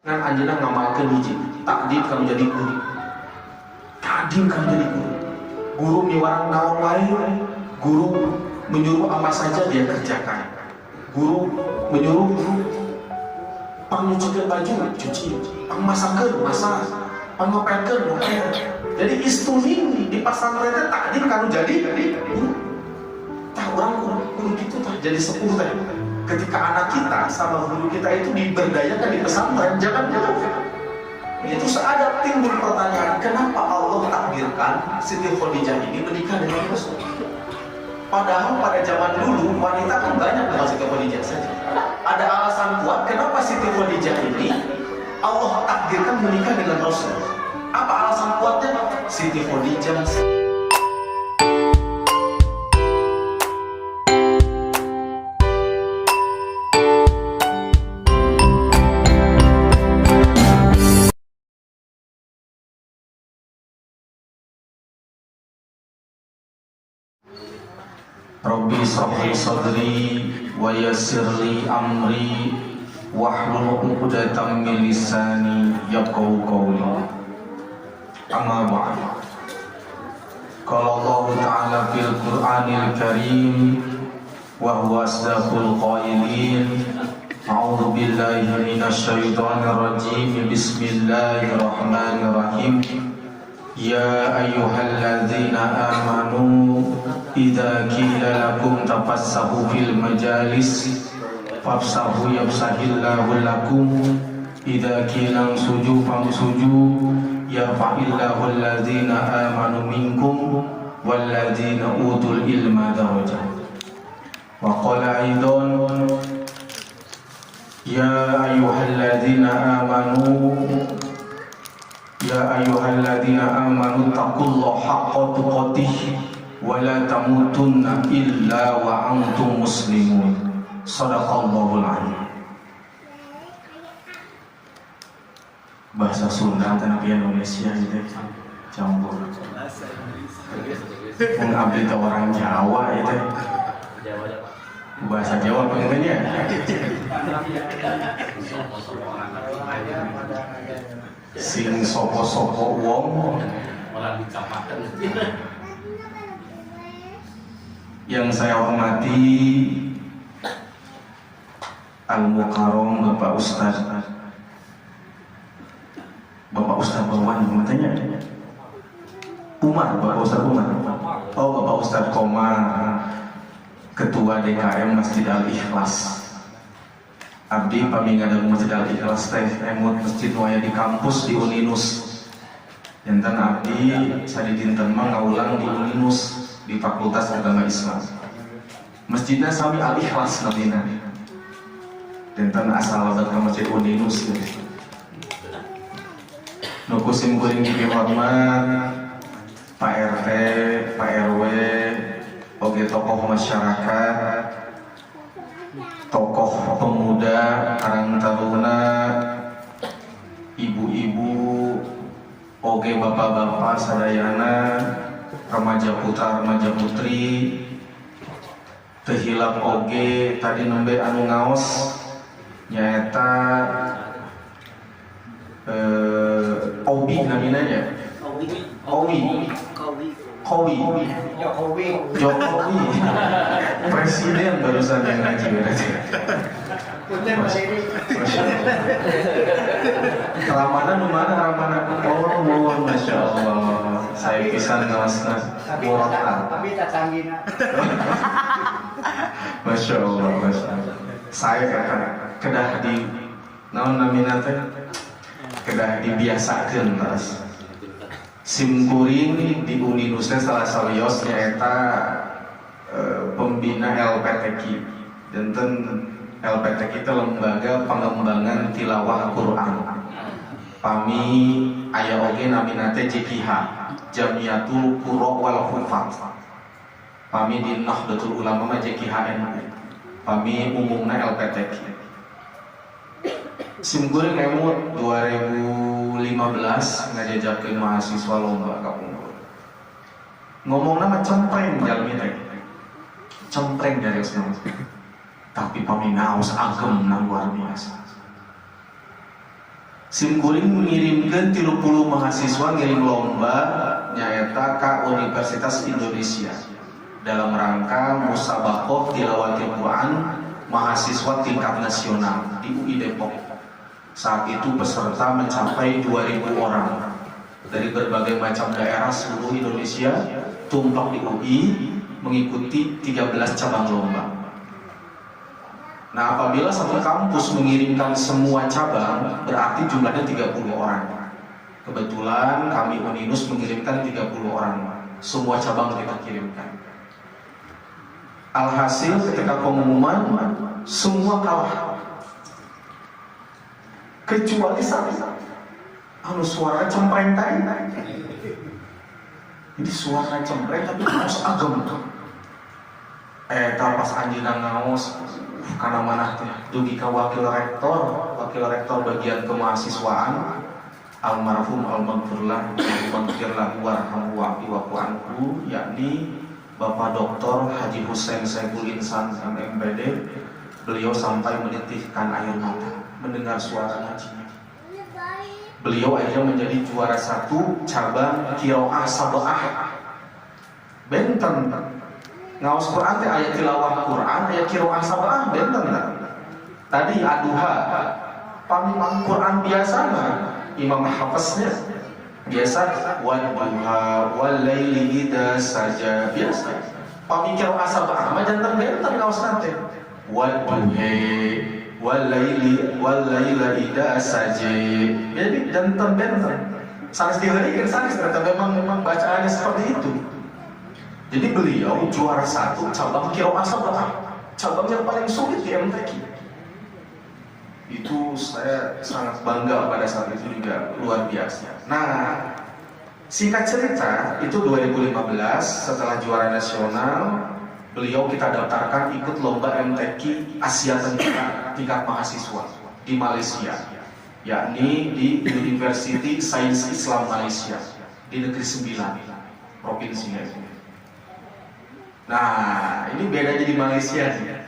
Ngan anjeunna ngamalkeun hiji, takdim kamu jadi guru. Takdim kamu jadi guru. Guru miwarang naon wae, guru menyuruh apa saja dia kerjakan. Guru menyuruh nyucikan baju, cuci, masakan, masak, ngopelkeun, ngopel. Jadi istuling di pesantren teh takdim kanu jadi guru. Tah urang guru kitu tah jadi sepuh teh. Ketika anak kita sama guru kita itu diberdayakan di pesantren, jangan itu seada timbul pertanyaan, kenapa Allah takdirkan Siti Khadijah ini menikah dengan Rasul? Padahal pada zaman dulu wanita kan banyak dengan Siti Khadijah saja. Ada alasan kuat kenapa Siti Khadijah ini Allah takdirkan menikah dengan Rasul. Apa alasan kuatnya? Siti Khadijah Rabbi shrah li sadri wa yassir li amri wahlul 'uqdatam min lisani yafqahu qawli. Amma ba'd. Qala Allah Ta'ala fil Qur'anil Karim wa huwa asdaqul qailin. A'udzu billahi minasy syaithanir rajim. Bismillahirrahmanirrahim. Ya ayyuhalladzina amanu idza qila lakum tafassahu fil majalis fafsahu yafsahillahu lakum idza qila suju famsuju yarfa'illahu alladzina amanu minkum walladzina utul ilma darajat. Wa qala aidan ya ayyuhalladzina amanu Ya ayyuhalladzina amanu taqullaha haqqa tuqatih wa la tamutunna illa wa antum muslimun. Shadaqallahul azim. Bahasa Sunda tanah Indonesia itu campur. Mun abdi teh orang Jawa itu. Bahasa Jawa pengennya. Sing sopo-sopo wong malah dicapaken. Yang saya hormati Al-Mukarram Bapak Ustaz Bawan matanya Umar, Bapak Ustaz Umar. Oh, Bapak Ustaz Komar, Ketua DKM Masjid Al-Ikhlas. Abdi pamingadang Masjid Al-Ikhlas teh emut masjid waya di kampus di Uninus. Jantan abdi sadi dinten mah ngaulang di Uninus di Fakultas Agama Islam. Masjidnya sami Al-Ikhlas namina. Jantan asal ke Masjid Uninus. Nu kusim kuring dihormat Pak RT, Pak RW, oge tokoh masyarakat, tokoh pemuda, karang taruna, ibu-ibu, oge bapak-bapak sadayana, remaja putra, remaja putri, tehilap oge tadi nembe anu ngaos nyaeta Obi naminanya Kowi Jokowi Presiden barusan yang ngaji berarti. Ramadan mana Ramadan? Oh, masya Allah. Saya pisan ngaosna murata. Tapi tak canggihna. Masya Allah, masya Allah. Saya akan kedah di naon namina teh kedah dibiasakeun terus. Simkuring di Uninus salah salios nyaeta pembina LPTQ. Janten LPTQ itu lembaga pengembangan tilawah Quran. Pami aya oge namina teh JQH, Jamiatul Qurra wal Hufaz. Pami di Nahdlatul Ulama mah JQH NU. Pami umumna LPTQ. Simkuring emut 2015 ngajajakeun mahasiswa lomba ka unggul. Ngomongna mah cempreng jalmi teh. Cempreng dari semua. Tapi paminaos agem na luar biasa. Simkuring mengirimkan 30 mahasiswa ngirim lomba nyaeta ka Universitas Indonesia dalam rangka musabaqah tilawatil Quran mahasiswa tingkat nasional di UI Depok. Saat itu peserta mencapai 2.000 orang dari berbagai macam daerah seluruh Indonesia tumplak di UI mengikuti 13 cabang lomba. Nah, apabila satu kampus mengirimkan semua cabang, berarti jumlahnya 30 orang. Kebetulan kami Uninus mengirimkan 30 orang. Semua cabang kita kirimkan. Alhasil ketika pengumuman, semua kalah. Kecuali satu. Suara cempreng tadi. Jadi suara cempreng tapi harus agam tuh. Pas anjina ngaos karena mana teh dugi ka wakil rektor bagian kemahasiswaan almarhum almaghfirlah warhamhu wa'fu anhu, yakni Bapak Dr. Haji Hussein Saiful Insan MMPD. Beliau sampai menitihkan air mata mendengar suara ngajinya. Beliau akhirnya menjadi juara 1 cabang qiraah sab'ah. Benten ngaos Quran teh aya tilawah Quran, aya qiraah sab'ah, benten lah. Tadi aduha pamimang Quran biasa mah Imam Hafiznya biasa wadduha wal laili idza saja biasa. Pami qiraah sab'ah mah janten benten ngaos teh wadduha wal laila idza saja. Jadi janten benten sanes diheurikeun sanes ternyata memang bacaannya seperti itu. Jadi beliau juara 1 cabang qiraah sab'ah, cabang yang paling sulit di MTQ. Itu saya sangat bangga pada saat itu juga, luar biasa. Nah, singkat cerita, itu 2015 setelah juara nasional, beliau kita daftarkan ikut lomba MTQ Asia Tenggara tingkat mahasiswa di Malaysia, yakni di University Sains Islam Malaysia di Negeri Sembilan, provinsinya. Nah, ini bedanya di Malaysia nih.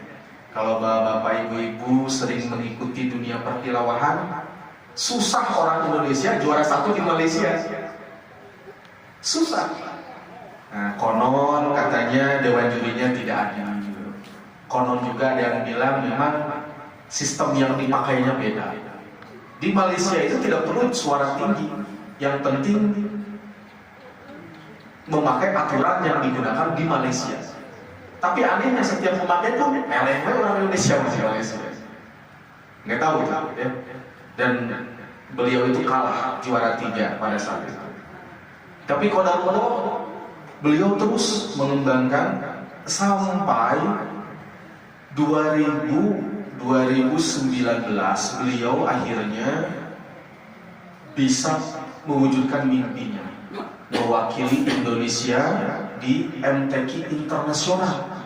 Kalau bapak ibu-ibu sering mengikuti dunia pertilawahan, susah orang Indonesia juara 1 di Malaysia. Susah. Nah, konon katanya dewan jurinya tidak adil. Konon juga ada yang bilang memang sistem yang dipakainya beda. Di Malaysia itu tidak perlu suara tinggi. Yang penting memakai aturan yang digunakan di Malaysia. Tapi anehnya setiap pemakai itu eleh orang Indonesia masih Malaysia. Nggak tahu ya. Dan beliau itu kalah juara 3 pada saat itu. Tapi qadarullah beliau terus mengembangkan sampai 2019 beliau akhirnya bisa mewujudkan mimpinya mewakili Indonesia di MTQ internasional.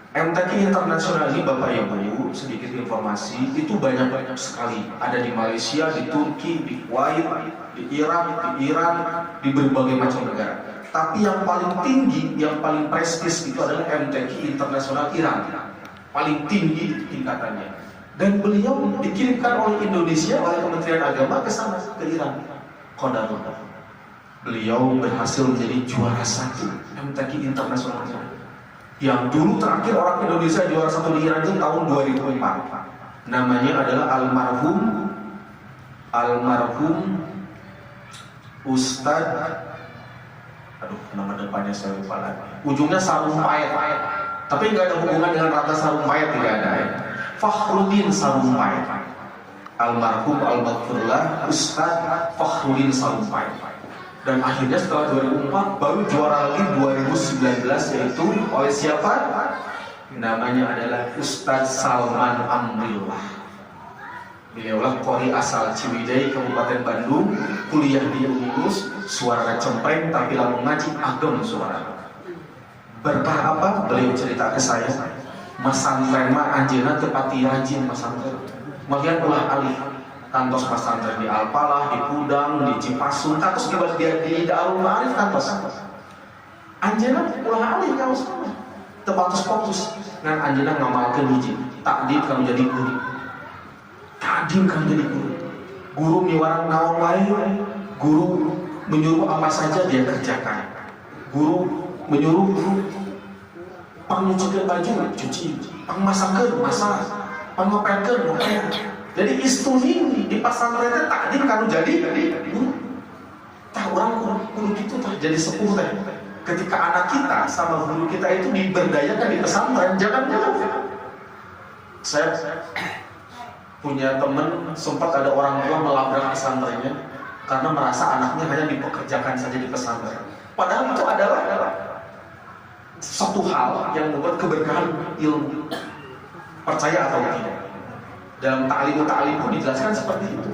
MTQ internasional ini Bapak Ibu, sedikit informasi, itu banyak sekali. Ada di Malaysia, di Turki, di Kuwait, di Irak, di Iran, di berbagai macam negara. Tapi yang paling tinggi, yang paling prestis itu adalah MTQ internasional Iran. Paling tinggi tingkatannya. Dan beliau dikirimkan oleh Indonesia, oleh Kementerian Agama ke sana, ke Iran. Qadarullah. Beliau berhasil menjadi juara 1 MTQ internasional. Yang dulu terakhir orang Indonesia juara 1 di Iran itu tahun 2004. Namanya adalah almarhum Ustadz, nama depannya saya lupa lagi. Ujungnya Sarumpayat, tapi nggak ada hubungan dengan Ratna Sarumpayat, tidak ada. Fakhruddin Sarumpayat, almarhum al-maghfirullah Ustadz Fakhruddin Sarumpayat. Dan akhirnya setelah 2004 baru juara lagi 2019, yaitu oleh siapa? Namanya adalah Ustadz Salman Amrillah. Beliaulah qori asal Ciwidey, Kabupaten Bandung, kuliah di Uninus, suara cempreng tapi lalu ngaji agam suara. Berkah apa? Beliau cerita ke saya, masantren mah anjeunna teu pati rajin masantren. Magian ulah alih. Kantos pesantren di Alpalah, di Kudang, di Cipasung, kantos di Darul Ma'arif kantos. Anjeunna ulah alih kaos teu fokus ngan anjeunna ngamalkeun hiji takdim kanu jadi guru. Takdim kanu jadi guru. guru miwarang naon wae, guru menyuruh apa saja dia kerjakan, guru menyuruh nyucikan baju cuci, masakan masak, ngopelkeun ngopel. Jadi istuning di pesantren teh takdim kanu jadi tah orang kudu gitu tah jadi sepuh teh. Ketika anak kita sama guru kita itu diberdayakan di pesantren, jangan. Saya punya teman sempat ada orang tua melabrak pesantrennya karena merasa anaknya hanya dipekerjakan saja di pesantren. Padahal itu adalah satu hal yang membuat keberkahan ilmu. Percaya atau tidak? Dalam ta'lim pun dijelaskan seperti itu.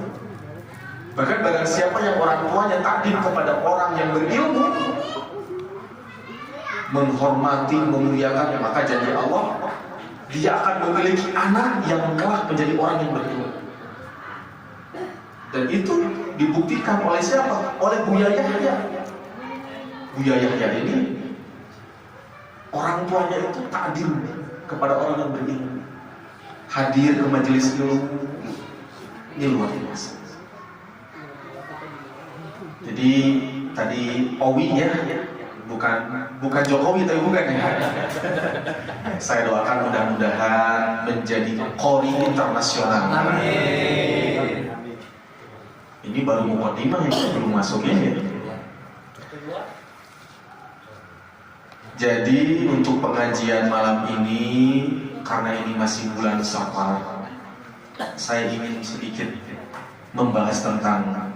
Bahkan barang siapa yang orang tuanya takdim kepada orang yang berilmu, menghormati, memuliakan, maka janji Allah, dia akan memiliki anak yang kelak menjadi orang yang berilmu. Dan itu dibuktikan oleh siapa? Oleh Buya Yahya. Buya Yahya ini orang tuanya itu takdim kepada orang yang berilmu, hadir ke majelis ilmu. Ini luar biasa. Jadi tadi Owi ya, bukan Jokowi tapi bukan ya. Saya doakan mudah-mudahan menjadi qori internasional. Amin. Ini baru mukadimah yang belum masuk ini. Jadi untuk pengajian malam ini, karena ini masih bulan Safar, saya ingin sedikit membahas tentang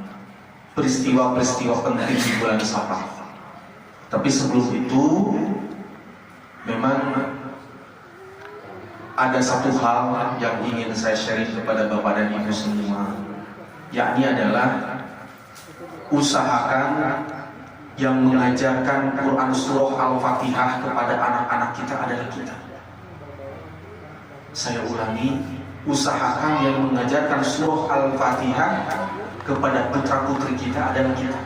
peristiwa-peristiwa penting di bulan Safar. Tapi sebelum itu, memang ada satu hal yang ingin saya sharing kepada Bapak dan Ibu semua, yakni adalah usahakan yang mengajarkan Quran Surah Al-Fatihah kepada anak-anak kita adalah kita. Saya ulangi, usahakan yang mengajarkan Surah Al-Fatihah kepada putra-putri kita adalah kita.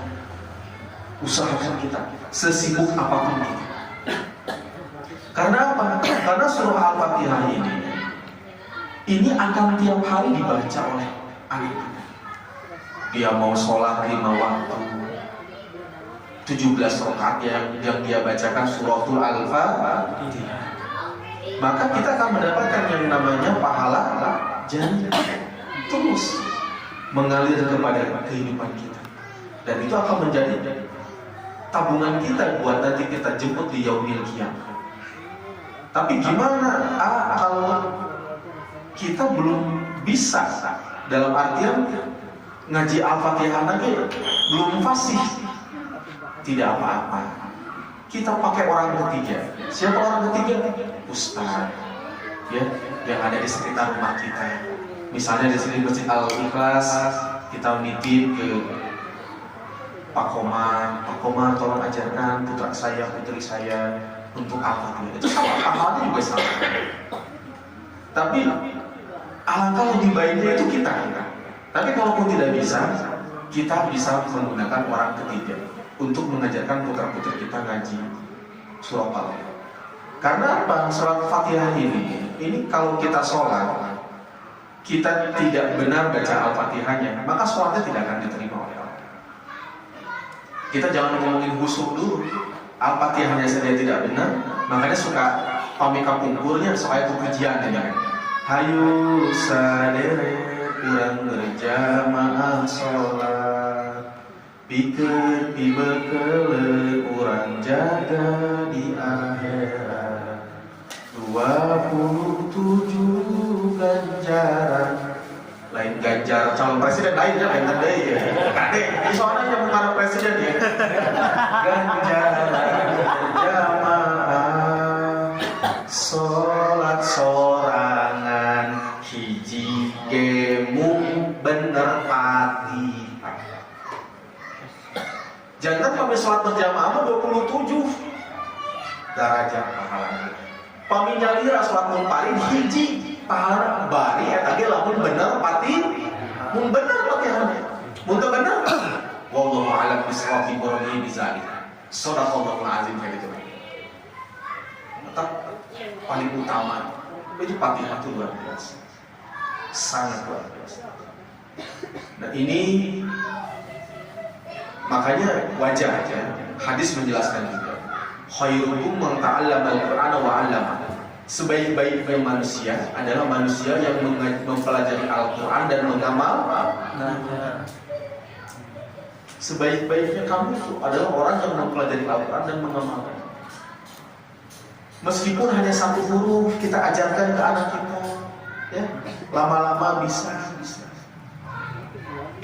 Usahakan kita, sesibuk apapun kita. Karena apa? Karena Surah Al-Fatihah ini akan tiap hari dibaca oleh anak kita. Dia mau sholat 5 waktu, 17 rakaat yang dia bacakan suratul Al-Fatihah, maka kita akan mendapatkan yang namanya pahala jannah terus mengalir kepada kehidupan kita, dan itu akan menjadi tabungan kita buat nanti kita jemput di yaumil qiyamah. Tapi gimana kalau kita belum bisa, dalam artian ngaji Al-Fatihah lagi belum fasih? Tidak apa-apa, kita pakai orang ketiga. Siapa orang ketiga? Ustaz, ya, yang ada di sekitar rumah kita. Misalnya di sini Masjid Al-Ikhlas, kita nitip ke Pak Komar, tolong ajarkan putra saya, putri saya untuk Al-Fatihah. Itu sama, pahalanya juga sama. Tapi alangkah lebih baiknya itu kita. Tapi kalaupun tidak bisa, kita bisa menggunakan orang ketiga untuk mengajarkan putra-putri kita ngaji surah Al-Fatihah. Karena apa? Surat Fatihah ini kalau kita sholat, kita tidak benar baca Al-Fatihahnya, maka sholatnya tidak akan diterima oleh Allah. Kita jangan ngomongin khusyuk dulu, Al-Fatihahnya saja tidak benar, makanya suka pamika pungkurnya soal pujian ya. Hayu sadere kurang berjamaah sholat, pikir dibekele kurang jaga di akhirat, 27 ganjaran. Lain ganjar calon presiden lainnya lain tanda ya. Kade, ini soalnya yang mengarah presiden ya. Ganjaran jamaah sholat sorangan hiji gemu bener pati. Jangan kami sholat berjamaah 27 derajat pahalanya. Paminyalira sholat mumparin hiji pahala bari ya tadi lamun bener pati, mun bener patihannya, mun teu bener. Wallahu a'lam bishawab boroni bizalik. Shadaqallahul azim kayak gitu. Tetap paling utama itu Fatihah itu luar biasa, sangat luar biasa. Nah ini makanya wajar ya, hadis menjelaskan juga, khairukum man ta'allama al-Qur'ana wa 'allama. Sebaik-baiknya manusia adalah manusia yang mempelajari Al-Quran dan mengamalkan. Sebaik-baiknya kamu adalah orang yang mempelajari Al-Quran dan mengamalkan. Meskipun hanya satu huruf kita ajarkan ke anak kita, ya, lama-lama bisa.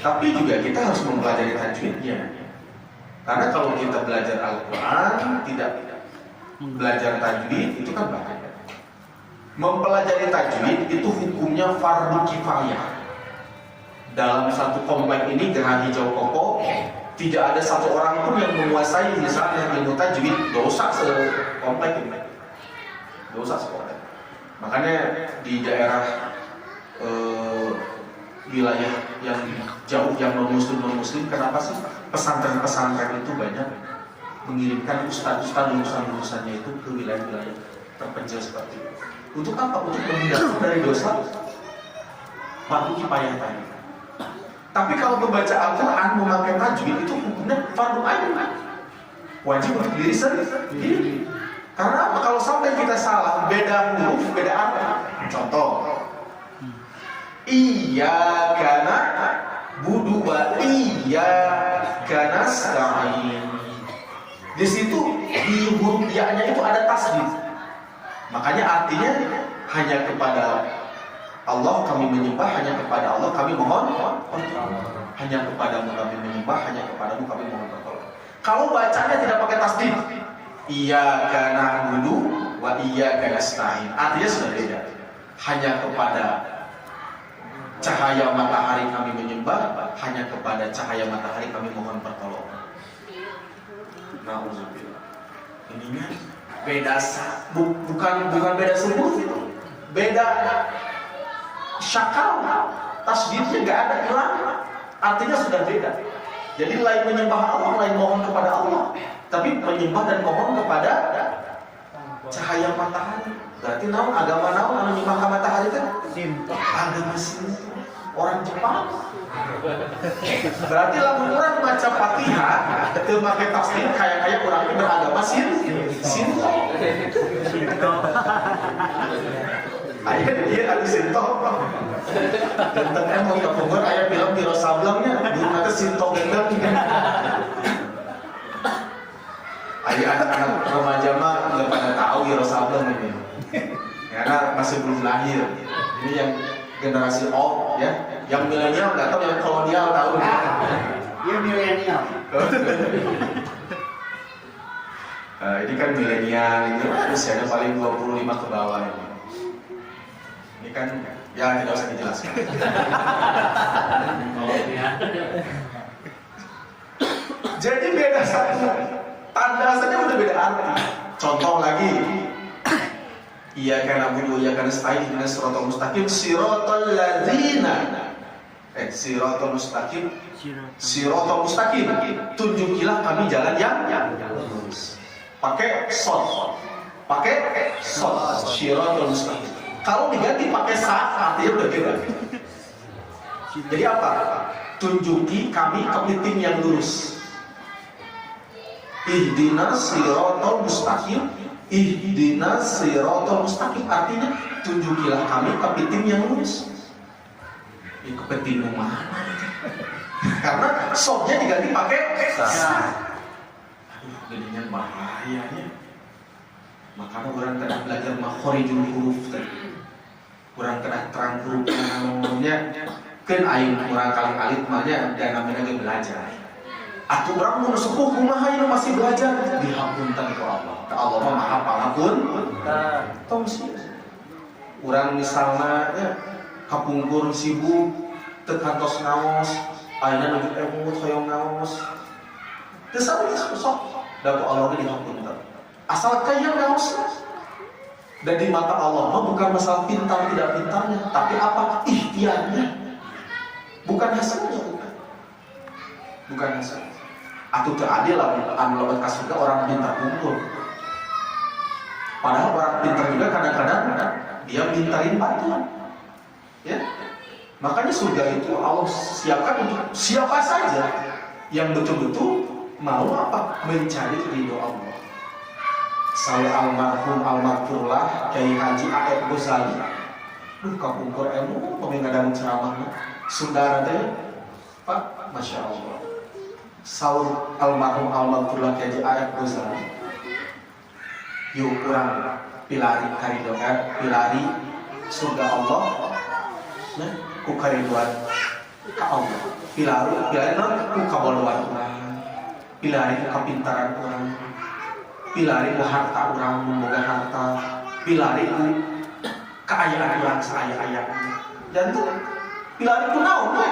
Tapi juga kita harus mempelajari tajwidnya. Karena kalau kita belajar Al-Quran tidak belajar tajwid itu kan bahaya. Mempelajari tajwid itu hukumnya fardu kifayah. Dalam satu komplek ini Gerah Hijau Koko tidak ada satu orang pun yang menguasai misalnya ilmu tajwid, dosa sekomplek ini. Dosa sekomplek. Makanya di daerah wilayah yang jauh yang non-muslim, kenapa sih pesantren-pesantren itu banyak mengirimkan ustadz-ustadz lulusan-lulusannya itu ke wilayah-wilayah terpencil seperti itu? Untuk apa? Untuk menghindarkan dari dosa fardu kifayah tadi. Tapi kalau membaca Al-Quran memakai tajwid itu hukumnya fardu ain, wajib untuk diri sendiri. Karena apa? Kalau sampai kita salah, beda huruf, beda arti. Contoh, iyyaka na'budu wa iyyaka nasta'in. Di situ di huruf ya-nya itu ada tasdid. Makanya artinya hanya kepada Allah kami menyembah, hanya kepada Allah kami mohon pertolongan. Hanya kepadamu kami menyembah, hanya kepadamu kami mohon pertolongan. Kalau bacanya tidak pakai tasdid, iyyaka na'budu wa iyyaka nasta'in, artinya sudah beda. Hanya kepada cahaya matahari kami menyembah, hanya kepada cahaya matahari kami mohon pertolongan. Nauzubillah. Ininya beda bukan beda subuh, beda syakal, tasdidnya nggak ada, hilang, artinya sudah beda. Jadi lain menyembah Allah, lain mohon kepada Allah, tapi menyembah dan mohon kepada cahaya matahari. Berarti naon agama naon anu nyembah ka matahari teh? Agama Sinto, orang Jepang. Berarti lamun urang maca Fatihah teu make tasdid kaya urang teh beragama Sinto. Aya ieu anu Sinto. Tentang mau ke Bogor aya film Wiro Sablengnya, dulu teh Sinto gendeng. Aya anak-anak remaja mah nggak pada tahu Wiro Sableng ini. Karena masih belum lahir. Ini yang generasi O ya. Yang milenial nggak tahu, yang kolonial tahu. Dia milenial. Ini kan milenial, ini usianya paling 25 ke bawah ini. Ini kan ya tidak usah dijelaskan. Jadi beda saja. Tanda saja udah beda arti. Contoh lagi. Iyyaka na'budu wa iyyaka nasta'in ihdinas siratal mustaqim siratal ladzina siratal mustaqim tunjukilah kami jalan yang lurus. Pakai shod, siratal mustaqim. Kalau diganti pakai sa artinya udah beda. Jadi apa? Tunjuki kami kepiting yang lurus. Ihdinas siratal mustaqim. Ihdinas siratal mustaqim artinya tunjukilah kami kepiting yang lurus. Ini kepiting mana? Karena sodnya diganti pakai sa. Aduh, jadinya bahayanya. Makanya orang kena belajar makhorijul huruf tadi. Orang kena terang huruf namanya. Kan aing orang kaling-alit mahnya dan namanya lagi belajar. Aku orang mau sepuh kumaha ini masih belajar dihampunkan ke Allah. Ke Allah mah maha pangapun. Tong sih. Urang misalnya ya, kapungkur sibuk teu kantos naos, ayeuna nuju emut hoyong naos. Teu sanes sok da ku Allah dihampunkan. Asal kaya naos. Dan di mata Allah mah bukan masalah pintar tidak pintarnya, tapi apa? Ikhtiarnya. Bukan hasilnya, bukan hasilnya. Atau teradil lah, anu lewat ka surga orang pintar kumpul. Padahal orang pintar juga kadang-kadang dia pintarin batu, ya. Makanya surga itu Allah siapkan untuk siapa saja yang betul-betul mau apa? Mencari ridho Allah. Saya almarhum almarhumlah Kiai Haji A.F. Ghazali. Kapungkur ilmu pemengadang ceramahnya. Saudara teh, Pak, Masya Allah. Saur almarhum almarhumlah Kiai Haji A.F. Ghazali. Yuk kurang pilari karidoan, pilari surga Allah. Nah, ku kariduan ka Allah. Pilari non ku kabodohan urang. Pilari ku kapintaran urang. Pilari ku harta urang memoga harta. Pilari ku kaayaan urang saaya-aya. Dan tuh pilari ku naon we.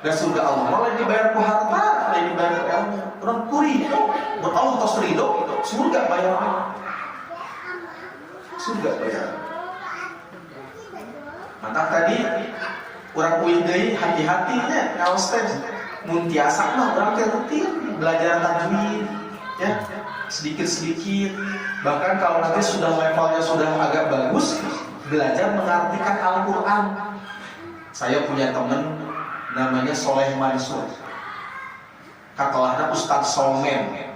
Dan surga Allah lain dibayar ku harta, lain dibayar ku ilmu. Urang kuridho, mun Allah tos ridho, surga bayar. Surga bayar. Mantap tadi urang uih deui hati-hati nya ngaos teh mun tiasa mah urang teh rutin belajar tajwid ya sedikit-sedikit, bahkan kalau nanti sudah levelnya sudah agak bagus belajar mengartikan Al-Qur'an. Saya punya teman namanya Soleh Mansur, kakalahna Ustaz Solmen.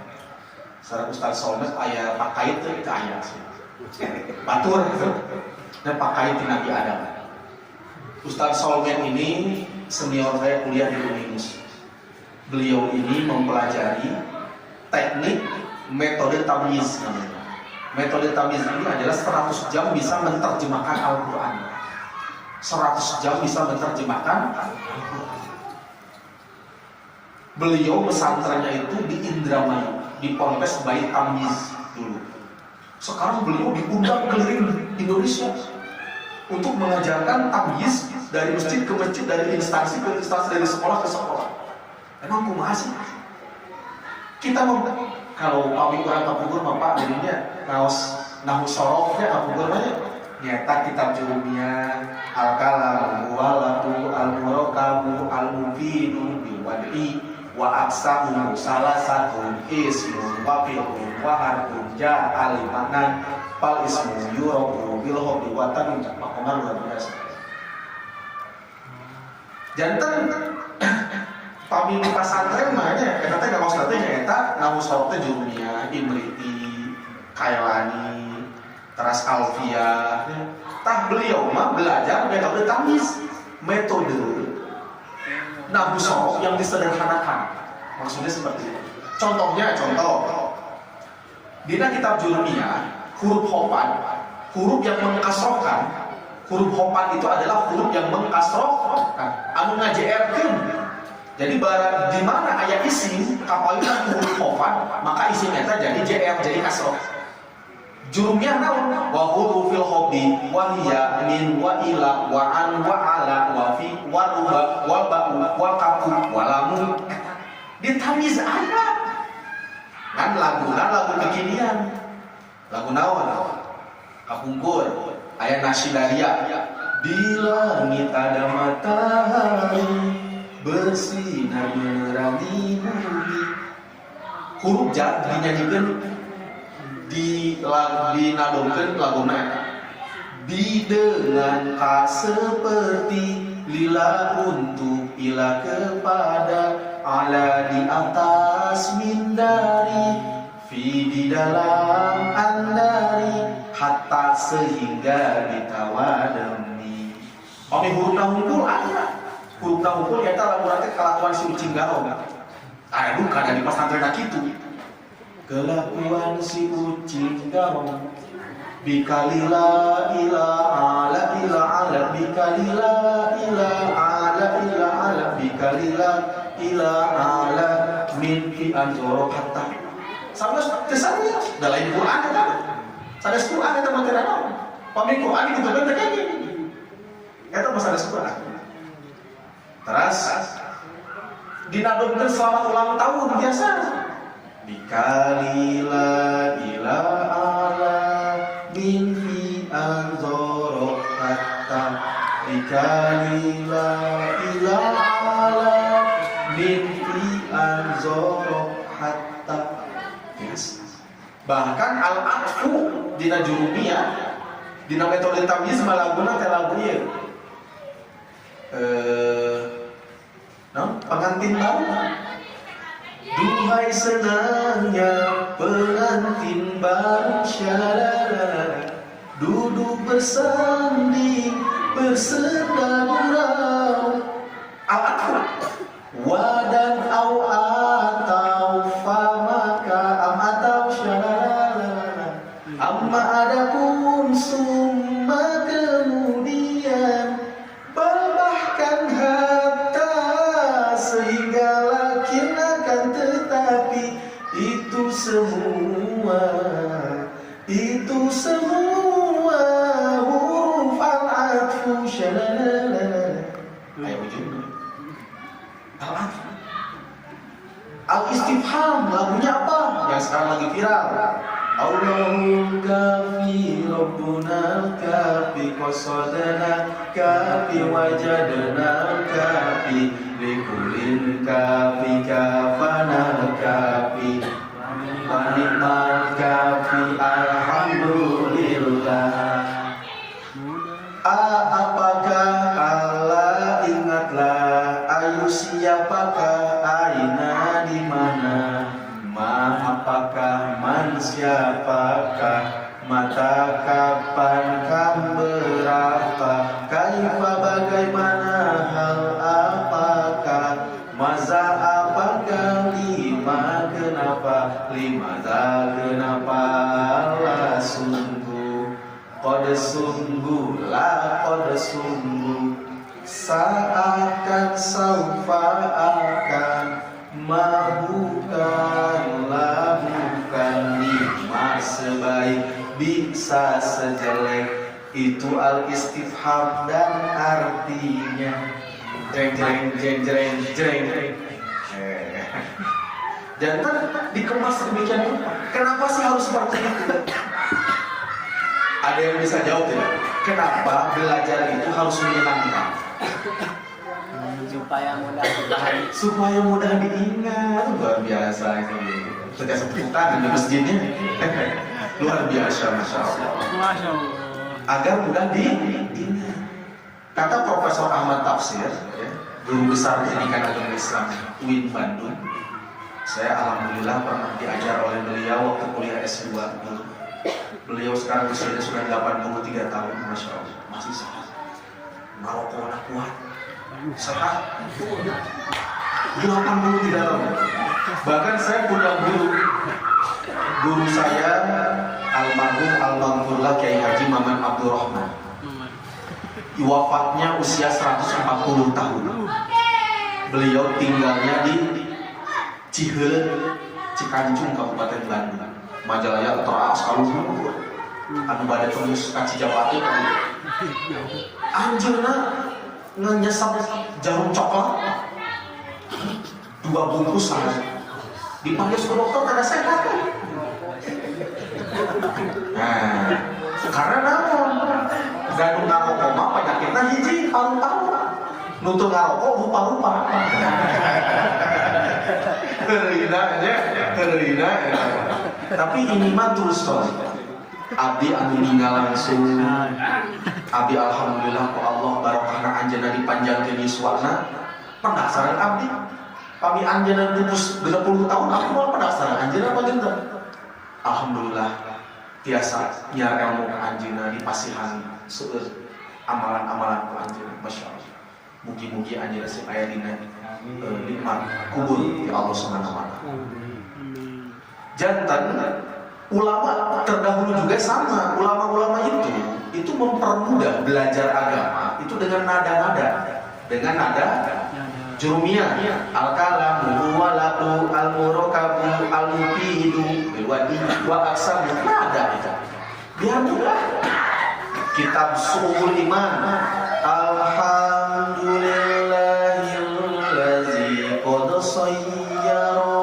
Sareng Ustaz Solmen aya pakai teh itu aya sih batur dan pakai ti Nabi Adam. Ustaz Solmen ini senior saya kuliah di Uninus. Beliau ini mempelajari teknik metode tamyiz namanya. Metode tamyiz ini adalah 100 jam bisa menerjemahkan Al-Quran. 100 jam bisa menerjemahkan Al-Quran. Beliau pesantrennya itu di Indramayu, di Ponpes Bait Tamyiz dulu. Sekarang beliau diundang keliling Indonesia untuk mengajarkan tamyiz dari masjid ke masjid, dari instansi ke instansi, dari sekolah ke sekolah. Emang kumaha sih? Kita kalau pamit kurang kapungkur bapak jadinya ngaos nahu sorofnya kapungkur banyak. Nyata kitab jurumiyah, al-kalam, walatu, al-murakabu, al-mufinu, biwad'i, wa aksamu, salah satu ismu, wafilun, waharun, ja'al, maknan, pal ismu, yurobu, bilhobi, watan, makoman luar biasa. Jantan pami di pasantren mah nya eta teh ngaos teh nyaeta nahu sorot teh jurumiyah, imriti, kailani, teras alfiyah. Tah beliau mah belajar metode tamyiz, metode nahu sorot yang disederhanakan. Maksudnya seperti itu. Contohnya, dina kitab jurumiyah huruf hopan, huruf yang mengkasrohkan. Huruf hopan itu adalah huruf yang mengkasrohkan, anu ngajeerkeun. Jadi barang di mana ayat isim kapalnya huruf hopan, maka isimnya jadi JR, jadi kasroh. Jurumiyah naon? Wa hurufil hobi wa hiya min wa ila wa an wa ala wa fi wa ruba wa ba'u wa kafu wa lamu. Ditamiz aya. Kan lagu kekinian. Lagu naon? Kapungkur aya Nasyidaria. Di langit ada matahari bersinar menerangi bumi. Huruf jar dinyanyikan dinadongkeun laguna dengan ka seperti lila untuk ila kepada ala di atas mindari fi di dalam andari hatta sehingga ditawademi. Pami huruf nahungkul ada. Huruf nahungkul yaitu lamuran teh kelakuan si ucing garong. Aya bukan di pasantren kitu. Kelakuan si ucing garong bikalila ila ala ila ala bikalila ila ala ila ala bikalila ila ala min fi anjoro hatta. Sama kesannya da lain Quran eta. Sanes Quran eta mah teh naon? Pami Quran kitu kan teh gini. Eta mah sanes Quran. Terus dinadongkeun selamat ulang tahun biasa. Bikalila ila ala min fi anzoro hatta bikalila ila ala min fi anzoro hatta. Yes. Bahkan al-atfu dina jurumiyah dina metode tamyiz malaguna teh lagu ieu pengantin baru. Duhai senangnya pengantin baru, syalalala, duduk bersanding bersenda gurau. Wadan au atau famaka am atau syalalala, amma adapun summa kemudian, bahkan hatta sehingga lakin akan tetapi, itu semua huruf al-atfu syalalala. Ayo ujung al-atfu. Al-istifham lagunya apa? Yang sekarang lagi viral. Allahul kafi Rabbuna kafi qasadana kafi wajadana kafi likulin kafi kafana kafi manimal kafi alhamdulillah. Apakah Allah, ingatlah. Ayu siapakah, aina di mana. Ma apakah, man siapakah. Mata kapan, kam berapa. Kaifa bagaimana, hal apakah. Maza apakah, lima kenapa. Limaza kenapa, la sungguh. Qad sungguh, la qad sungguh. Seakan saufa akan, ma bukan, la bukan. Lima sebaik, bisa sejelek. Itu al-istifham dan artinya jreng jreng jreng jreng jreng. Jangan dikemas demikian rupa. Kenapa sih harus seperti itu? Ada yang bisa jawab tidak? Kenapa belajar itu harus menyenangkan? Supaya mudah diingat. Luar biasa ini. Sejak tepuk tangan di masjidnya. Luar biasa, masya Allah. Agar mudah diingat. Kata Profesor Ahmad Tafsir, ya, guru besar pendidikan agama Islam UIN Bandung. Saya alhamdulillah pernah diajar oleh beliau waktu kuliah S2. Beliau sekarang usianya sudah 83 tahun, masya Allah, masih sehat. Maroko anak kuat, sehat. 83 tahun. Bahkan saya punya guru saya almarhum almarhumullah Kiai Haji Maman Abdurrahman. Wafatnya usia 140 tahun. Beliau tinggalnya di Ciheuleuh, Cikanjung, Kabupaten Bandung. Majalaya teras kalau anu bade tembus ka Cijapati kan. Anjeunna ngenyesap jarum coklat 2 bungkus saja. Dipanggil ke dokter kada sehat. Nah, karena naon? Ganu ngarokok mah penyakitna hiji paru-paru. Nu teu ngarokok rupa-rupa. Terina. Tapi ini mah terus story. Abdi anu ninggal langsung. Abdi alhamdulillah ku Allah barokahna anjeunna dipanjangkeun yuswana. Pendaftaran abdi. Pami anjeunna pupus 30 tahun aku mau pendaftaran anjeunna apa geunteu? Alhamdulillah tiasa nyiar ilmu ka anjeunna dipasihan seueur amalan-amalan ku anjeunna, masyaallah. Mugi-mugi anjeunna sing aya dina nikmat kubur ya Allah Subhanahu wa taala. Jantan ulama terdahulu juga sama. Ulama-ulama itu mempermudah belajar agama itu dengan nada jurumiyah. Al-kalamu walaku al-murakabu al-mufidu bilwadi wa aksabu. Nada itu biar mudah. Kitab Suhul Iman, alhamdulillahillazi qad sayyara.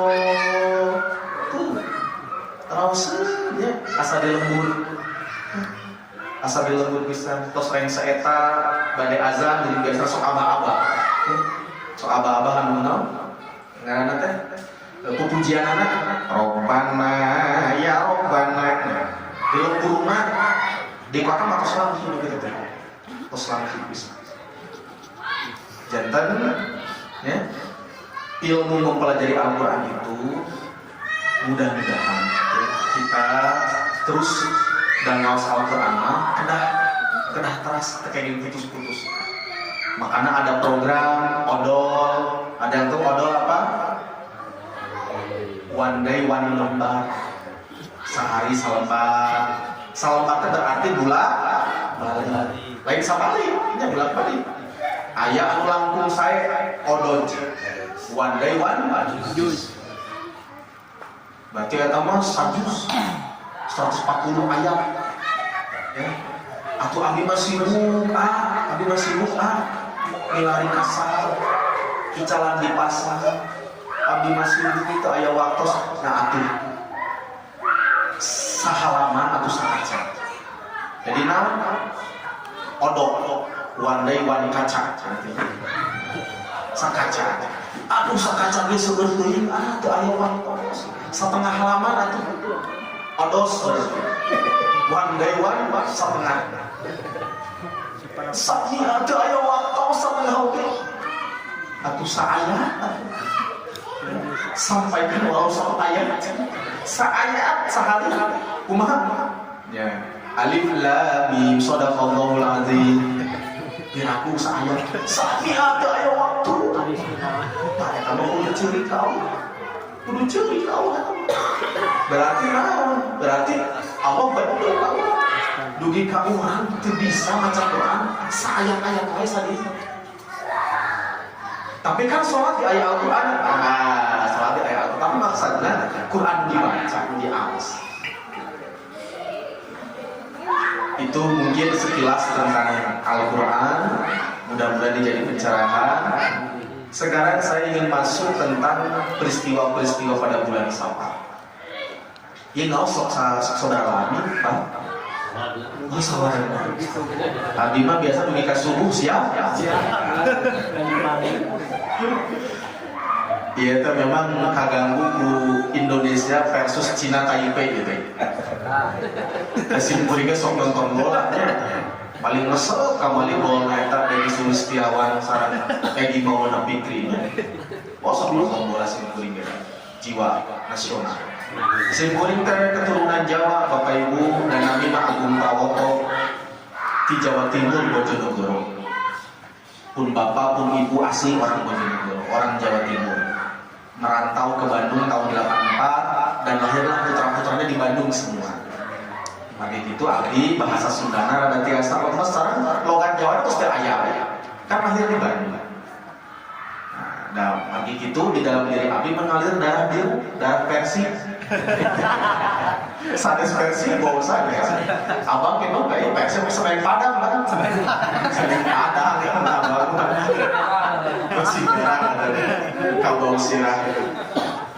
Terusnya asa dilembur pisan tos reng saeta bade azan jadi biasa sok aba-aba. Sok aba-aba anu naon? Ngaranna teh pupujianana Robbana ya Robbana. Dilembur mah di kota mah tos langsung gitu teh. Tos langsung pisan. Jantan ya, ilmu mempelajari Al-Quran itu mudah-mudahan ya, kita terus dan ngawas Al-Quran kedah teras kayak putus-putus. Makanya ada program odol, ada yang tuh odol apa? One day one lembar, sehari salembar. Salembar itu berarti bulan lain sabali, ini bulan balik. Ayah anu langkung saya odol, one day one jus. Berarti ya mah sajus 140 ayat. Ya. Atau abi masih sibuk ngelari kasar, kicalan di pasar. Abi masih sibuk itu aya waktu nah atuh sahalaman atau sakaca. Jadi naon? Odok, one day one kaca. Sakaca. Aduh sakaca ge seueur teuing teu aya waktu. Setengah halaman atuh. Odos. One day one setengah. Sakti teu aya waktu setengah oge. Atuh saayat. Sampaikan walau satu ayat. Saayat sehari. Kumaha? Ya. Alif lam mim shadaqallahul azim. Diraku saayat. Sakti teu aya waktu. Tah eta mah kudu ciri kau. Kudu ciri kau. Berarti naon? Berarti Allah betul kau. Dugi ka urang teu bisa maca Quran saayat-ayat wae sadina. Tapi kan sholat di ayat Al-Quran, sholat di ayat Al-Quran, tapi maksudnya Quran dibaca, diawas. Itu mungkin sekilas tentang Al-Quran, mudah-mudahan dijadi pencerahan. Sekarang saya ingin masuk tentang peristiwa-peristiwa pada bulan Safar. Ya nggak usah saudara lagi, Pak. Oh saudara. Abi mah biasa menikah subuh siap. Iya itu memang kaganggu ku Indonesia versus Cina Taipei gitu. Kasih kuringnya sok nonton bola. Paling ngesel kamali bola eta dari Sulistiawan sareng Edi Maulana Fikri. Oh sok nonton bola sih kuringnya. Jiwa nasional. Sing kuring teh keturunan Jawa, Bapak Ibu dan Nabi Agung Pawoto di Jawa Timur Bojonegoro. Pun bapak pun ibu asli orang Bojonegoro, orang Jawa Timur. Merantau ke Bandung tahun 84 dan lahirlah putra-putranya di Bandung semua. Maka itu Abi bahasa Sundana rada tiasa lemes sekarang logat Jawa terus teh aya. Kan lahir di Bandung. Nah, pagi itu di dalam diri Abi mengalir darah biru, darah Persia. Sanes Persia bawa saya. Abang kena kayak Persia semain Padang kan? Semain Padang ya, abang. Masih merah ada kabau sirah.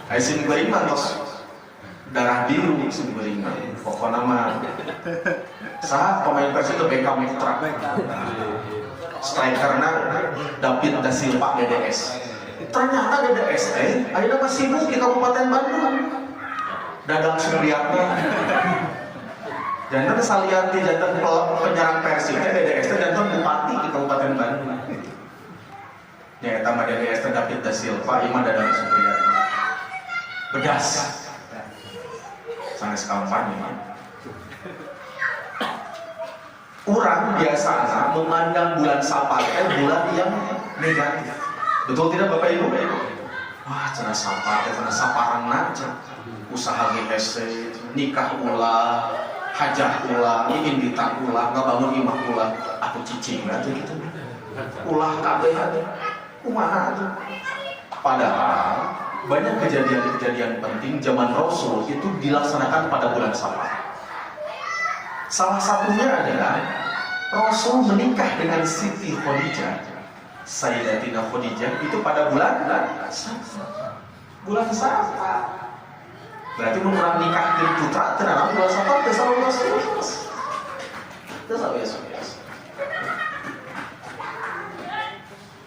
Aisin beriman tos darah biru aisin beriman. Pokoknya mah saat pemain Persia itu Beckham Putra. Strikernya David da Silva DDS. Ternyata DDS ayeuna mah sibuk di Kabupaten Bandung. Dadang Supriyatna. Jantan salianti jantan penyerang Persib DDS jantan bupati di Kabupaten Bandung. Ya eta mah DDS David da Silva, ieu mah Dadang Supriyatna. Bedas. Sanes kampanye. Orang biasa memandang bulan Safar bulan yang negatif. Betul tidak Bapak Ibu? Wah, cenah Safar, cenah Safaran aja. Usaha GSC, nikah ulah, hajah ulah, ingin ditang ulah, ngabangun imah ulah, aku cicing aja gitu. Ulah kabeh aja. Kumaha aja. Padahal banyak kejadian-kejadian penting zaman Rasul itu dilaksanakan pada bulan Safar. Salah satunya adalah Rasul menikah dengan Siti Khadijah, Sayyidatina Khadijah itu pada bulan Safar. Bulan Safar. Berarti menurut nikah di putra tenang bulan Safar besar luas.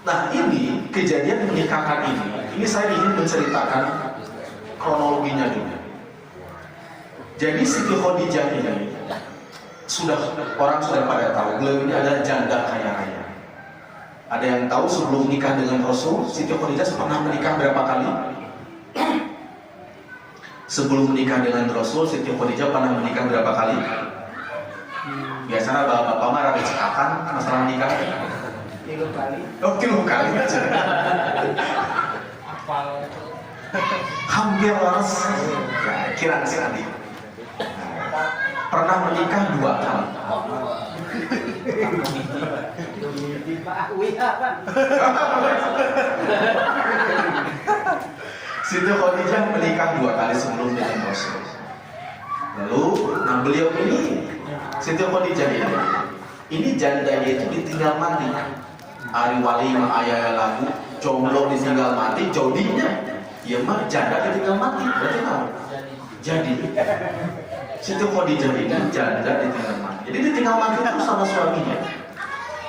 Nah ini kejadian pernikahan ini saya ingin menceritakan kronologinya dulu. Jadi Siti Khadijah ini orang sudah pada tahu beliau ini adalah janda kaya raya. Ada yang tahu sebelum nikah dengan Rasul, Siti Khadijah pernah menikah berapa kali? Sebelum menikah dengan Rasul, Siti Khadijah pernah menikah berapa kali? Biasanya bapak-bapak mah rada cekakan masalah nikah. 3 kali. Oh, 3 kali aja. Hampir laras. Ya, kira sekali. Pernah menikah 2 kali. Siti Khadijah menikah 2 kali sebelum dengan Rasul. Lalu, beliau ini Siti Khadijah ini jandanya itu ditinggal mati. Ari wali mah aya lagu jomblo ditinggal mati, jodinya ya mah janda ditinggal mati. Berarti apa? Jadi Siti Khadijah ini janda ditinggal mati. Jadi ditinggal mati itu sama suaminya.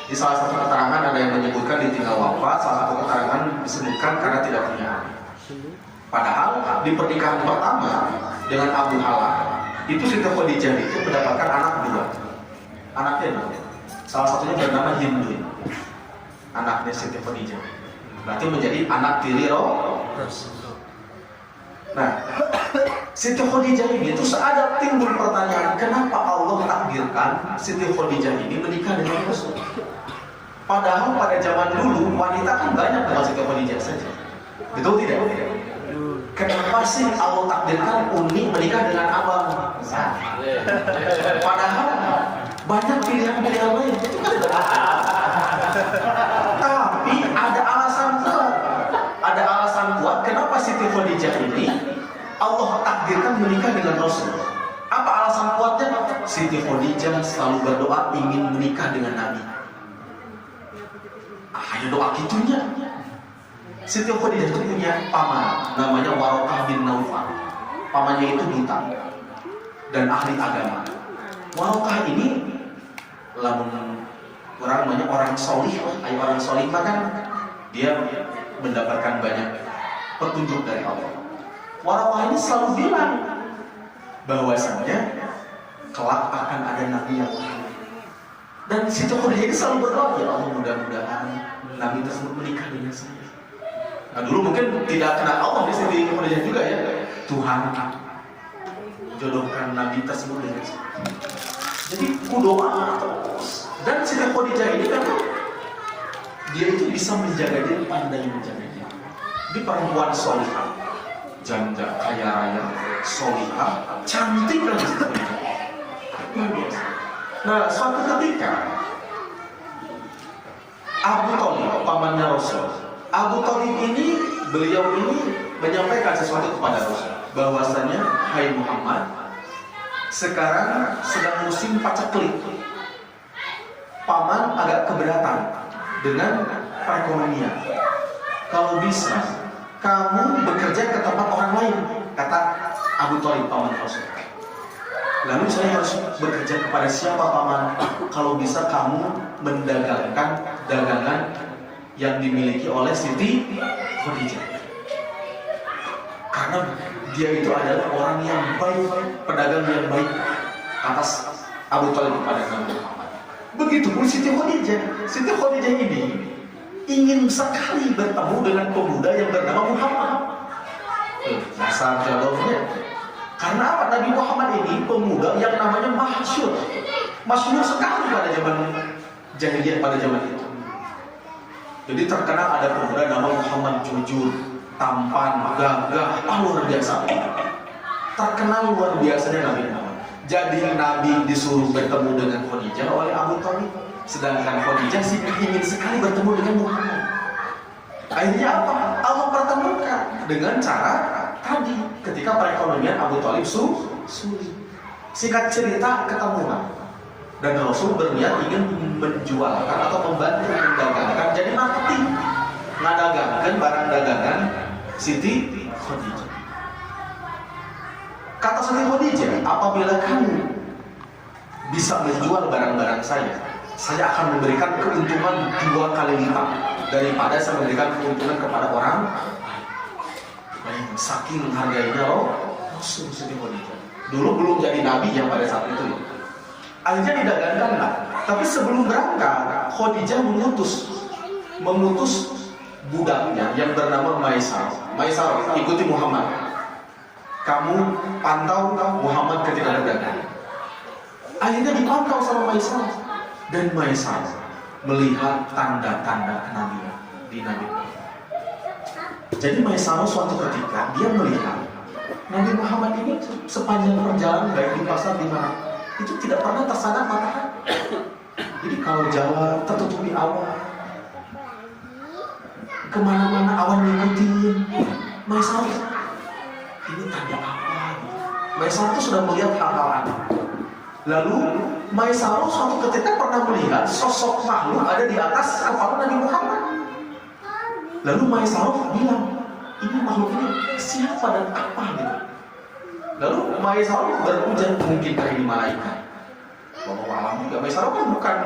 Di salah satu keterangan ada yang menyebutkan ditinggal wafat, salah satu keterangan disebutkan karena tidak punya anak. Padahal di pernikahan pertama dengan Abu Halah itu Siti Khadijah itu mendapatkan anak 2. Anaknya 2. Salah satunya bernama Hindu. Anaknya Siti Khadijah. Berarti menjadi anak tiri Rasul. Nah, Siti Khadijah ini itu seada timbul pertanyaan, kenapa Allah takdirkan Siti Khadijah ini menikah dengan Rasul? Padahal pada zaman dulu wanita kan banyak dengan Siti Khadijah saja. Betul tidak? Kenapa sih Allah takdirkan Umi menikah dengan abang? Padahal banyak pilihan-pilihan lain. Tapi ada alasan kuat. Ada alasan kuat kenapa Siti Khadijah ini Allah takdirkan menikah dengan Rasul. Apa alasan kuatnya? Siti Khadijah selalu berdoa ingin menikah dengan Nabi. Ada doa gitunya. Siti Khadijah itu punya paman namanya Warokah bin Naufal. Pamannya itu buta dan ahli agama. Warokah ini lamun orang banyak orang solih, orang solih kan dia mendapatkan banyak petunjuk dari Allah. Warokah ini selalu bilang bahwasanya kelak akan ada nabi yang lain. Dan Siti Khadijah ini selalu berdoa, ya Allah mudah-mudahan nabi tersebut menikah dengan saya. Nah dulu mungkin tidak kenal Allah di Siti Khadijah juga ya. Tuhan jodohkan nabi tersebut dengan saya. Jadi kudoa terus. Dan Siti Khadijah ini memang dia itu bisa menjaga diri, pandai menjaga diri. Di perempuan solihah, janda kaya raya, solihah, cantik dan biasa. Nah suatu ketika Abu Thalib, pamannya Rasul, Abu Thalib ini, beliau ini menyampaikan sesuatu kepada Rasul, bahwasanya, hai Muhammad, sekarang sedang musim paceklik. Paman agak keberatan dengan perekonomian. Kalau bisa, kamu bekerja ke tempat orang lain, kata Abu Thalib, paman Rasul. Lalu saya harus bekerja kepada siapa paman? Kalau bisa kamu mendagangkan dagangan yang dimiliki oleh Siti Khadijah. Karena dia itu adalah orang yang baik, pedagang yang baik, atas Abu Thalib kepada Nabi Muhammad. Begitupun Siti Khadijah. Siti Khadijah ini ingin sekali bertemu dengan pemuda yang bernama Muhammad. Dasar jodohnya. Karena apa? Nabi Muhammad ini pemuda yang namanya masyhur. Masyhur sekali pada zaman jahiliyah pada zaman itu. Jadi terkenal ada pemuda nama Muhammad jujur, tampan, gagah, luar biasa. Terkenal luar biasanya Nabi Muhammad. Jadi Nabi disuruh bertemu dengan Khadijah oleh Abu Thalib. Sedangkan Khadijah sih ingin sekali bertemu dengan Muhammad. Akhirnya apa? Allah pertemukan dengan cara tadi ketika perekonomian Abu Thalib sulit. Singkat cerita ketemuan. Dan Rasul berniat ingin menjualkan atau membantu mendagangkan, jadi marketing, ngadagangkan barang dagangan Siti Khadijah. Kata Siti Khadijah, apabila kamu bisa menjual barang-barang saya akan memberikan keuntungan 2 kali lipat daripada saya memberikan keuntungan kepada orang. Saking harganya Rasul Siti Khadijah. Dulu belum jadi nabi yang pada saat itu. Akhirnya didagangkan lah. Tapi sebelum berangkat, Khadijah mengutus mengutus budaknya yang bernama Maisar. Maisar, ikuti Muhammad. Kamu pantau Muhammad ketika berdagang. Akhirnya dipantau sama Maisar, dan Maisar melihat tanda-tanda kenabian di Nabi Muhammad. Jadi Maisar suatu ketika dia melihat Nabi Muhammad ini sepanjang perjalanan baik di pasar di mana itu tidak pernah tersadar matahari. Jadi kalau jalan tertutupi awan, kemana-mana awan ngikutin. Maisar, ini tanda apa? Maisar itu sudah melihat hal-hal aneh. Lalu Maisar suatu ketika pernah melihat sosok makhluk ada di atas kepala Nabi Muhammad. Lalu Maisar bilang, ini makhluk ini siapa dan apa gitu. Lalu Maisar berujar, mungkinkah ini malaikat? Wallahu a'lam juga. Maisar kan bukan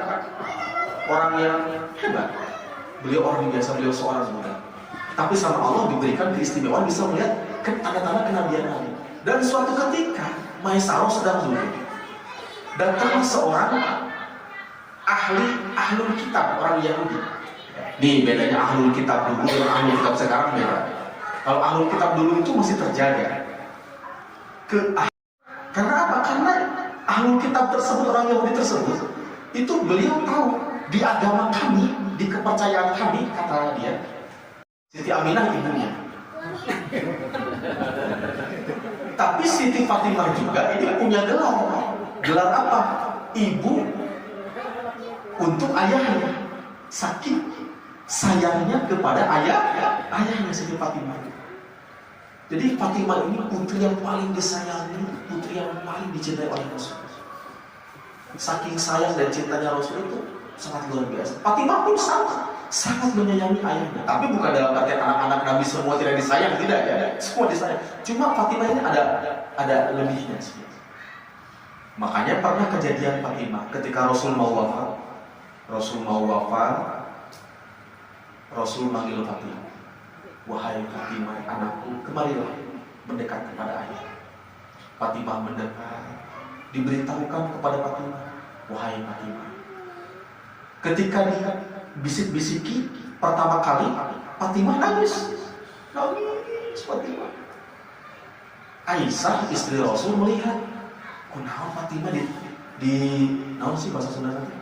orang yang hebat. Beliau orang biasa, beliau seorang muda. Tapi sama Allah diberikan keistimewaan bisa melihat tanda-tanda kenabian Nabi. Dan suatu ketika Maisar sedang duduk, datang seorang ahlul kitab, orang Yahudi. Nih bedanya ahlul kitab dulu dengan ahlul kitab sekarang beda. Kalau ahlul kitab dulu itu masih terjaga. Karena apa? Karena ahlul kitab tersebut, orang Yahudi tersebut, itu beliau tahu di agama kami, di kepercayaan kami, kata dia, Siti Aminah ibunya. Tapi Siti Fatimah juga ini punya gelar. Gelar apa? Ibu untuk ayahnya. Saking sayangnya kepada ayahnya Siti Fatimah. Jadi Fatimah ini putri yang paling disayangi, putri yang paling dicintai oleh Rasul. Saking sayang dan cintanya Rasul itu sangat luar biasa. Fatimah pun sama, sangat menyayangi ayahnya. Tapi bukan dalam arti anak-anak Nabi semua tidak disayang, tidak ya. Semua disayang. Cuma Fatimah ini ada lebihnya sih. Makanya pernah kejadian Fatimah ketika Rasul mau wafat. Rasul manggil Fatimah. Wahai Fatimah, anakku, kemarilah mendekat kepada ayah. Fatimah mendekat, diberitahukan kepada Fatimah, wahai Fatimah. Ketika dia bisik-bisiki pertama kali, Fatimah nangis Fatimah. Aisyah istri Rasul melihat, kenapa Fatimah di naon sih bahasa Sunda nanti?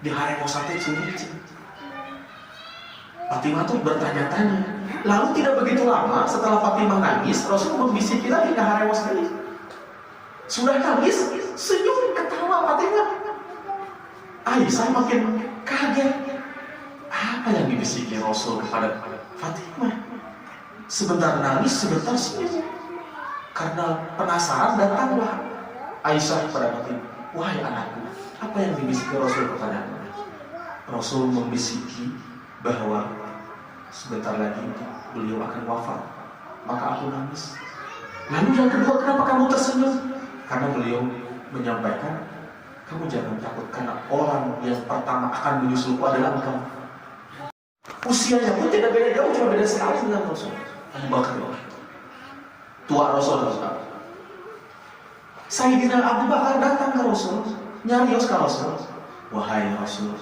Di harewosan teh curi. Fatimah tuh bertanya-tanya. Lalu tidak begitu lama setelah Fatimah nangis, Rasul membisiki lagi ke harewos tadi. Sudah nangis, senyum ketawa Fatimah. Aisyah makin kaget. Apa yang dibisiki Rasul kepada Fatimah? Sebentar nangis, sebentar senyum. Karena penasaran datanglah Aisyah kepada Fatimah. Wahai anakku, apa yang dibisiki Rasul kepada anda? Rasul membisiki bahwa sebentar lagi beliau akan wafat. Maka aku nangis. Lalu yang kedua, kenapa kamu tersenyum? Karena beliau menyampaikan, kamu jangan takut karena orang yang pertama akan menyusulku adalah engkau. Usianya pun tidak beda jauh, cuma beda setahun dengan Rasul. Abu Bakar tua Rasul. Sayyidina Abu Bakar datang ke Rasul, nyarios ke Rasul. Wahai Rasul,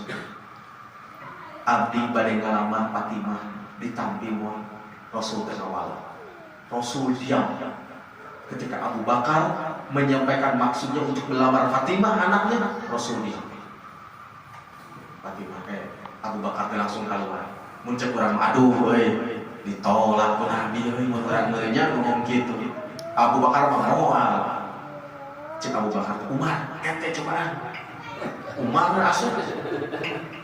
abdi bade ngalaman Fatimah ditampilkan. Rasul terkawal. Rasul diam. Ketika Abu Bakar menyampaikan maksudnya untuk melamar Fatimah anaknya, Rasul diam. Fatimah Abu Bakar langsung keluar. Muncul orang, aduh, ditolak pun Nabi, orang ngerinya ngomong gitu. Abu Bakar mah moal. Cik Abu Bakar, Umar, ente cobaan. Umar asuh.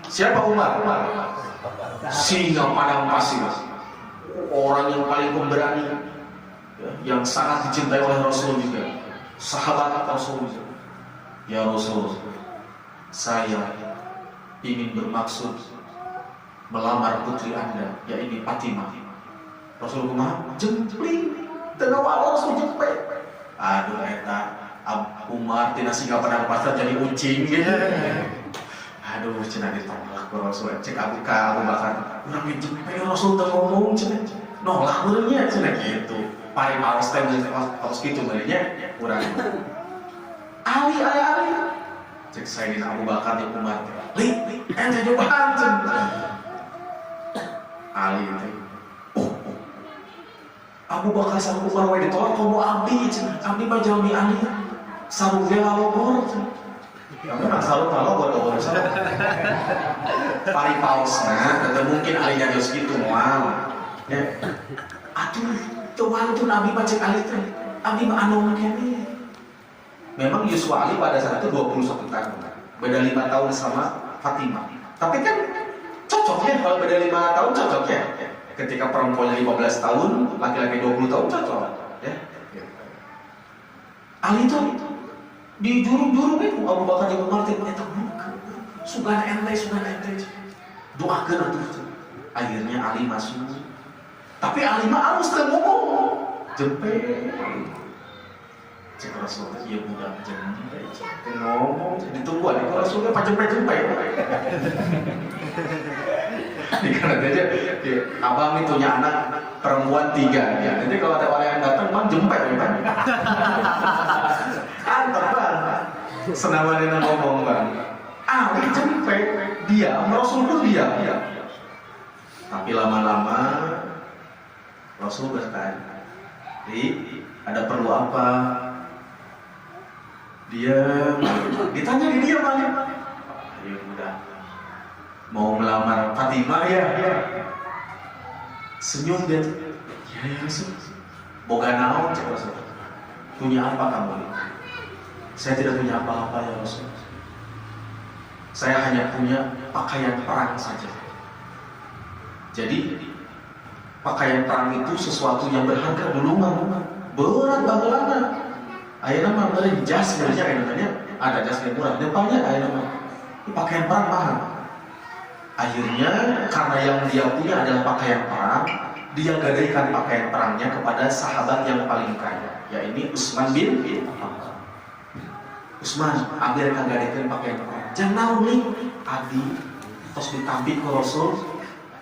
Siapa Umar? Singa padang pasir. Orang yang paling pemberani, yang sangat dicintai oleh Rasul juga. Sahabat Rasul juga. Ya Rasul, saya ingin bermaksud melamar putri anda, yaitu Fatimah. Rasul kumaha? Jempling, tengah walau Rasul jempling. Aduh eta Umar tina singa padang pasir jadi ucing gitu. Aduh cenah ditolak ku Rasul. Cek Abu Bakar, urang dijempling Rasul teu ngomong cenah. Nolak beuleuh nya cenah gitu. Paling aos teh aos kitu beuleuh nya urang. Ali. Cek Sayyidina Abu Bakar di Umar. Li, ente cobaan cenah. Ali itu. Abu Bakar sama Umar wae ditolak komo abdi mah jalmi Ali. Sarung ge lalobor. Memang selalu lalobor sama. Pari pausna, atau mungkin Ali nyarios gitu moal. Ya. Atuh, coba itu Nabi baca Ali teh. Abi mah anu kene. Memang Yusuf Ali pada saat itu 21 tahun. Beda 5 tahun sama Fatimah. Tapi kan cocok ya kalau beda 5 tahun cocok ya. Ketika perempuannya 15 tahun, laki-laki 20 tahun cocok ya. Ali itu di jurung-jurung itu Abu Bakar jeung Umar teh eta sugan ente doakeun atuh. Akhirnya Ali masuk. Tapi Ali mah alus teu ngomong. Jempe. Cek Rasul teh ieu budak jempe. Ngomong ditungguan itu Rasulnya pajempe-jempe. Dikira aja abang itu punya anak perempuan 3 ya. Jadi kalau ada orang yang datang bang jempet ya bang. Antar bang. Senamannya ngomong bang. Ali jempet diam, Rasul pun diam. Tapi lama-lama Rasul bertanya, ada perlu apa? Dia ditanya di dia bang. Ayo udah. Mau melamar Fatimah ya? Senyum dia. Ya Rasul. Boga naon cek Rasul. Punya apa kamu? Saya tidak punya apa-apa ya Rasul. Saya hanya punya pakaian perang saja. Jadi pakaian perang itu sesuatu yang berharga dulu mah berat banget. Ayeuna mah beureun jas sebenarnya ada jas yang murah. Depannya ayeuna mah pakaian perang mahal. Akhirnya karena yang dia punya adalah pakaian perang, dia gadaikan pakaian perangnya kepada sahabat yang paling kaya, yaitu Utsman bin Affan. Utsman, abdi rek gadaikan pakaian perang. Jangan nih, abdi tos ditampi ku Rasul,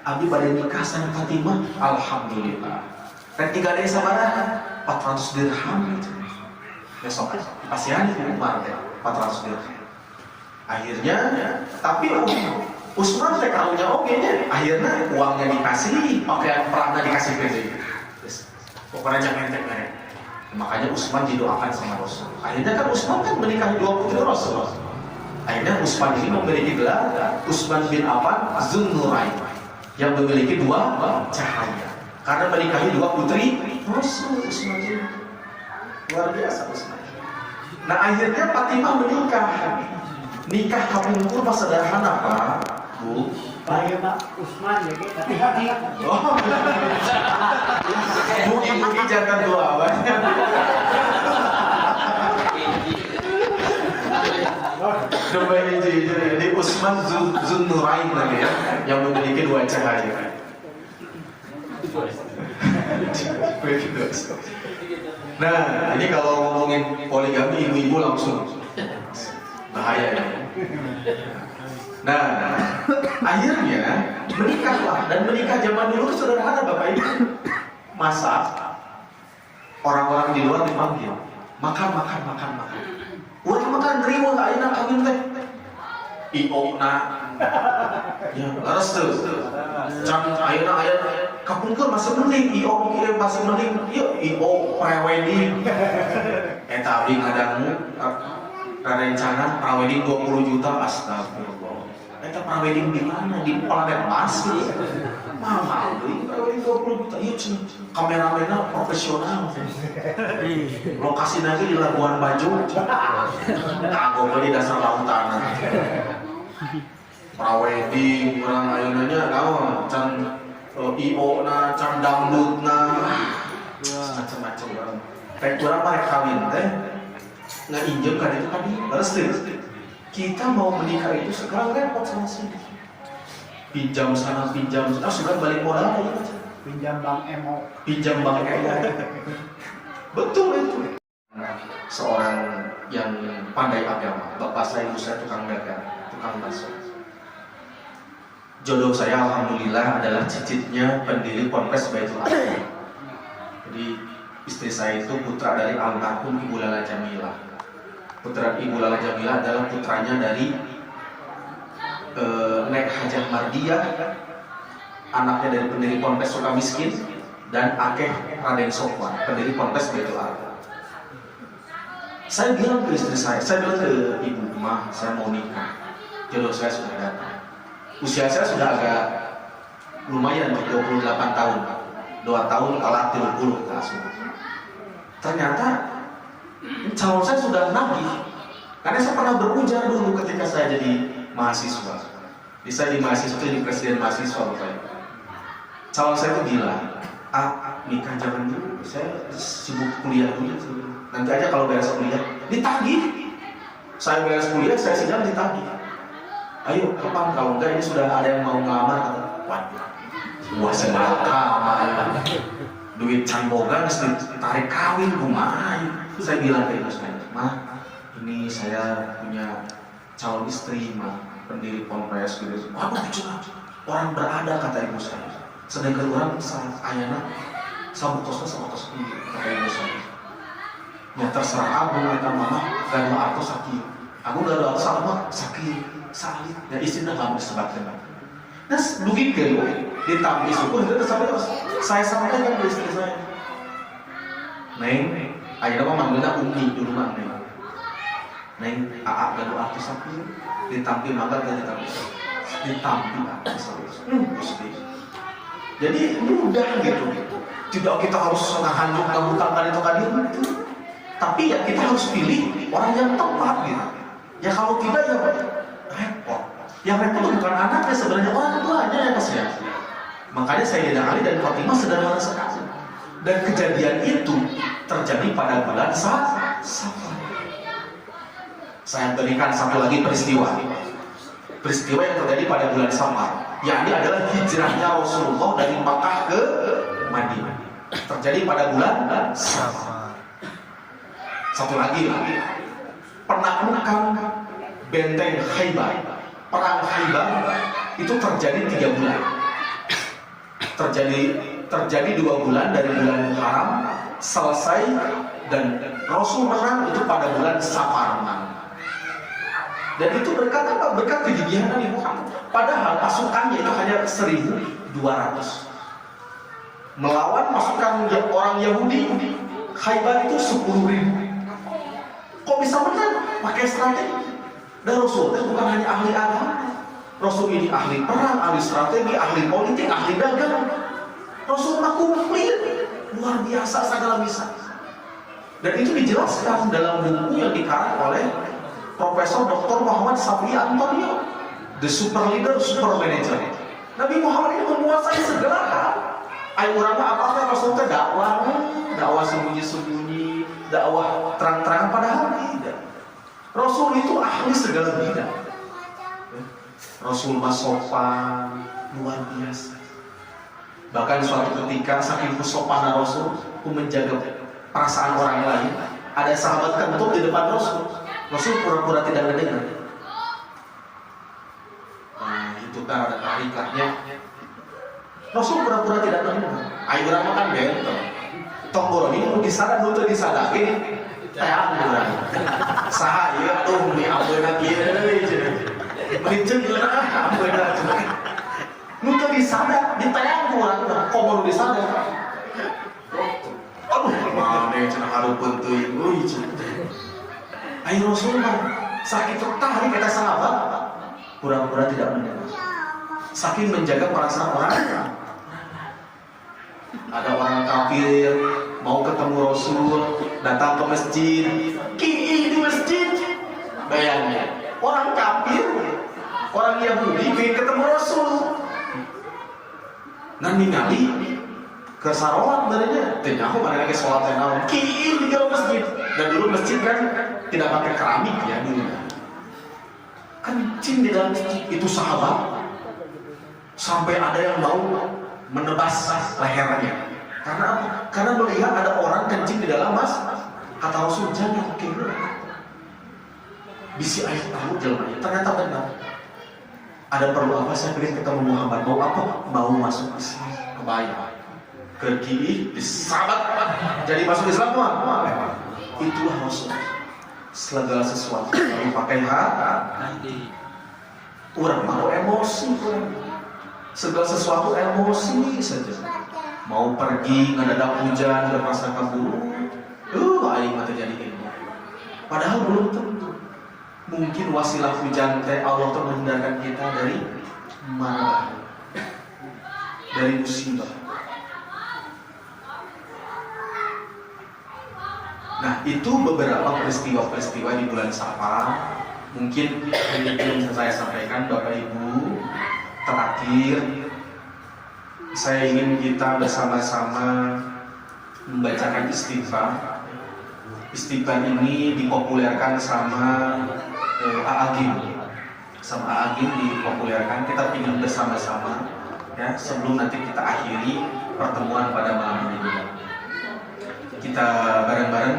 abdi bade nikah sama Fatimah, alhamdulillah. Rek digadai sabaraha? 400 dirham gitu. Besok pasihan di Umar teh 400 dirham. Akhirnya, tapi Utsman teh karunya oke nya, akhirnya uangnya dikasih, pakaian perangnya dikasih ke dia. Pokoknya jangan entek mereka. Makanya Utsman didoakan sama Rasul. Akhirnya kan Utsman kan menikahi 2 putri Rasul. Akhirnya Utsman ini memiliki gelar Utsman bin Affan Zunnurain yang memiliki 2 cahaya. Karena menikahi 2 putri Rasul. Utsman ini luar biasa Utsman. Nah akhirnya Fatimah menikah. Nikah kapungkur pas sederhana Pak. Bu, Bayu Pak Utsman ya, tapi hati. oh, mugi-mugi jangan doa banyak. Coba ini Utsman Zunnurain lagi ya, yang memiliki 2 cahaya. Nah, ini kalau ngomongin poligami ibu-ibu langsung bahaya ya. Nah, akhirnya menikahlah, dan menikah zaman dulu sederhana Bapak Ibu. Masak, orang-orang di luar dipanggil, makan. Urang makan riweuh ayeuna kawin teh. IO na. Ya, laras tuh. Can ayeuna aya kapungkur masih mending IO kieu masih mending. Ieu IO pre-wedding. Eta abdi ngadangu rencana pre-wedding 20 juta astagfirullah. Eta pre-wedding di mana? Di Planet Mars gitu. Mahal deui pre-wedding 20 juta. Ieu kameramenna profesional. Lokasi lagi di Labuan Bajo. Kagok di dasar lautan. Pre-wedding urang ayeuna naon can IO na can dangdutna macam-macam urang. Rek urang mah rek kawin teh ngainjem kan itu tadi restu. Kita mau menikah itu sekarang repot sama sih. Pinjam sana, sudah balik modal aja. Pinjam Bank MO. Betul itu. Seorang yang pandai agama, bapak saya ibu saya tukang dagang, tukang bakso. Jodoh saya alhamdulillah adalah cicitnya pendiri Ponpes Baitul Aqsa. Jadi istri saya itu putra dari almarhum Ibu Lala Jamilah. Putra Ibu Lala Jamilah adalah putranya dari Nek Hajah Mardiah anaknya dari pendiri Ponpes Sukamiskin, dan Akeh Raden Sofwan, pendiri Ponpes Baitul Arqam. Saya bilang ke istri saya bilang ke ibu, "Mah, saya mau nikah, jodoh saya sudah datang. Usia saya sudah agak lumayan, 28 tahun, 2 tahun kalah 30 kasus. Ternyata calon saya sudah nagih, karena saya pernah berujar dulu ketika saya jadi mahasiswa. Bisa di mahasiswa, jadi presiden mahasiswa Bapak. Calon saya itu bilang, nikah jangan dulu, saya sibuk kuliah dulu. Nanti aja kalau beres kuliah, ditagih. Saya beres kuliah, saya sidang ditagih. Ayo, kapan? Kalau enggak, ini sudah ada yang mau ngelamar. Waduh, wah semalakama. Duit cambogan, tarik kawin, kumain. Saya bilang ke ibu saya, "Mah, ini saya punya calon istri, mah, pendiri Ponpes gitu." "Waduh, bicara orang berada," kata ibu saya. Sedangkan orang ayana sabuk kosnya sama kos ini, kata ibu saya. "Ya terserah aku, kata mama, gak ada aku sakit. Aku gak ada sama sakit, sakit." Ya istrinya kamu disebatkan. Nah, begitu ditambah syukur itu sampai terus. Saya sampaikan ke istri saya, "Neng, akhirnya mama manggilnya Umi dulu mah, Neng. Neng, gak ada aku sakit. Ditampi maka gak ditampi. Ditampi aku sakit." Jadi mudah gitu. Tidak kita harus ngahanjuk ngabutangkan itu kan itu. Tapi ya kita harus pilih orang yang tepat gitu. Ya kalau tidak ya repot. Yang repot bukan anaknya, sebenarnya orang tuanya ya Mas ya. Makanya Sayyidina Ali dan Fatimah sederhana sekali. Dan kejadian itu terjadi pada bulan Safar. Saya berikan satu lagi peristiwa. Peristiwa yang terjadi pada bulan Safar, yakni adalah hijrahnya Rasulullah dari Makkah ke Madinah. Terjadi pada bulan Safar. Satu lagi, penaklukan benteng Khaybar, perang Khaybar itu terjadi 3 bulan. Terjadi 2 bulan dari bulan Haram, selesai dan Rasul menang itu pada bulan Safar. Dan itu berkat apa? Berkat kegigihan Nabi Muhammad. Padahal pasukannya itu hanya 1.200. Melawan pasukan orang Yahudi, Khaybar itu 10.000. Kok bisa menang? Pakai strategi. Dan Rasul itu bukan hanya ahli agama. Rasul ini ahli perang, ahli strategi, ahli politik, ahli dagang. Rasul komplit, luar biasa segala bisa. Dan itu dijelaskan dalam buku yang dikarang oleh Profesor Dr. Muhammad Safi Antonio, The Super Leader, Super Manager. Nabi Muhammad ini menguasai segala hal. Ayo ulama apakah Rasul itu dakwah sembunyi-sembunyi, dakwah terang-terangan, padahal tidak. Rasul itu ahli segala bidang. Rasul sopan, luar biasa. Bahkan suatu ketika saking kesopanan Rasul menjaga perasaan orang lain, ada sahabat kentut di depan Rasul. Rasul pura-pura tidak mendengar. Nah, itu kan ada tarikatnya. Rasul pura-pura tidak mendengar. Ayo orang makan benteng. Tonggo ini mau disana dulu tuh disadakin. Tayang orang. Saha ieu tuh mi ambeuna kieu deui. Meureun geuna ambeuna. Nu teu disada ditayang ku urang teh komo nu disada. Aduh, mane cenah hareupeun teuing euy cenah. Ayo Rasulullah, sakit tertarik kata sahabat, pura-pura tidak mendengar. Saking menjaga perasaan orang. Ada orang kafir mau ketemu Rasul, datang ke masjid, di masjid. Bayangin, orang kafir, orang Yahudi ingin ketemu Rasul. Nanti ke sarawat darinya, tidak aku mana lagi sholat yang awal. Di dalam masjid. Dan dulu masjid kan tidak pakai keramik ya dulu. Kencing di dalam masjid itu sahabat. Sampai ada yang mau menebas lehernya. Karena apa? Karena melihat ada orang kencing di dalam mas. Kata Rasul, jangan kira. Bisi ayat tahu jalannya. Ternyata benar. Ada perlu apa? Saya pengen ketemu Muhammad. Mau apa? Mau masuk Islam. Kebayang. Kergi disabat jadi masuk Islam mah. Itulah Rasul. Segala sesuatu yang pakai hati. Orang mau emosi. segala sesuatu emosi saja. Mau pergi ngedadak hujan dan masa kabur, aing mah terjadi ini. Padahal belum tentu. Mungkin wasilah hujan teh Allah tuh menghindarkan kita dari marah, dari musibah. Nah, itu beberapa peristiwa-peristiwa di bulan Safar. Mungkin ini yang saya sampaikan Bapak Ibu. Terakhir, saya ingin kita bersama-sama membacakan istighfar. Istighfar ini dipopulerkan sama A'agim. Sama A'agim dipopulerkan. Kita ingin bersama-sama ya, sebelum nanti kita akhiri pertemuan pada malam ini. Kita bareng-bareng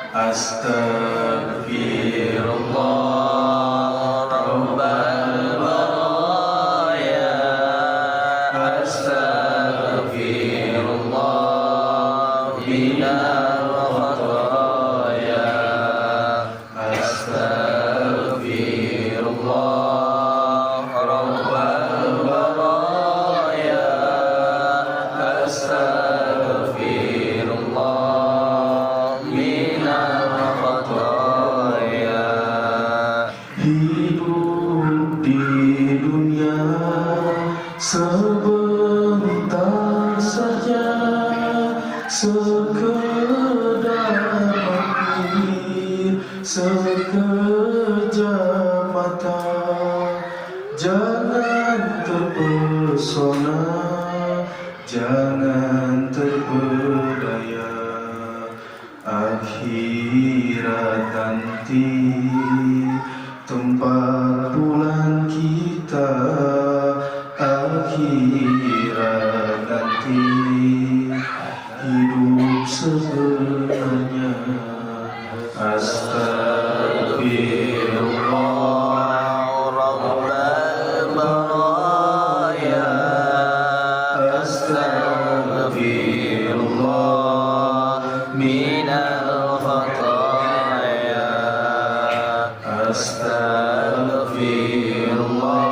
Astaghfirullah Rabbal baraya, Astaghfirullah minal khataya, Astaghfirullah Rabbal baraya, Astaghfirullah sebentar saja, sekedar mampir, sekejap mata. Jangan terpesona, jangan terpedaya. Akhirat nanti tempat pulang kita. Akhirat nanti hidup sebenarnya. Astaghfirullah Rabbal baraya, Astaghfirullah minal khataya, Astaghfirullah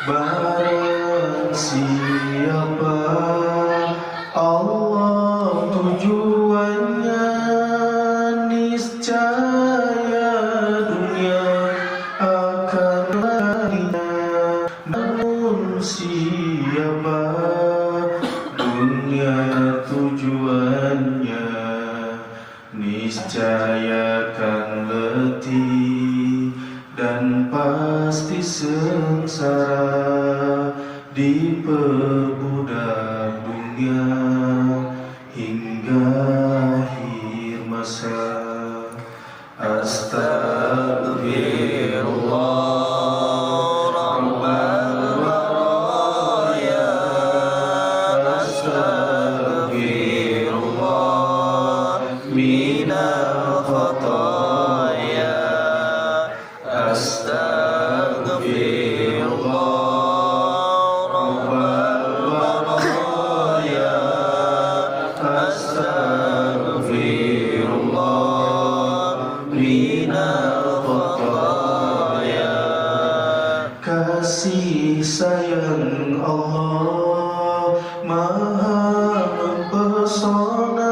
barang siapa Allah tujuannya, niscaya dunia akan larinya. Namun siapa dunia tujuannya, niscaya akan letih dan pasti sengsara, diperbudak dunia hingga akhir masa. Astaghfirullah Rabbal baraya, Astaghfirullah minal khataya, Astaghfirullah Rabbal baraya, Astaghfirullah minal khataya. Kasih sayang Allah maha mempesona,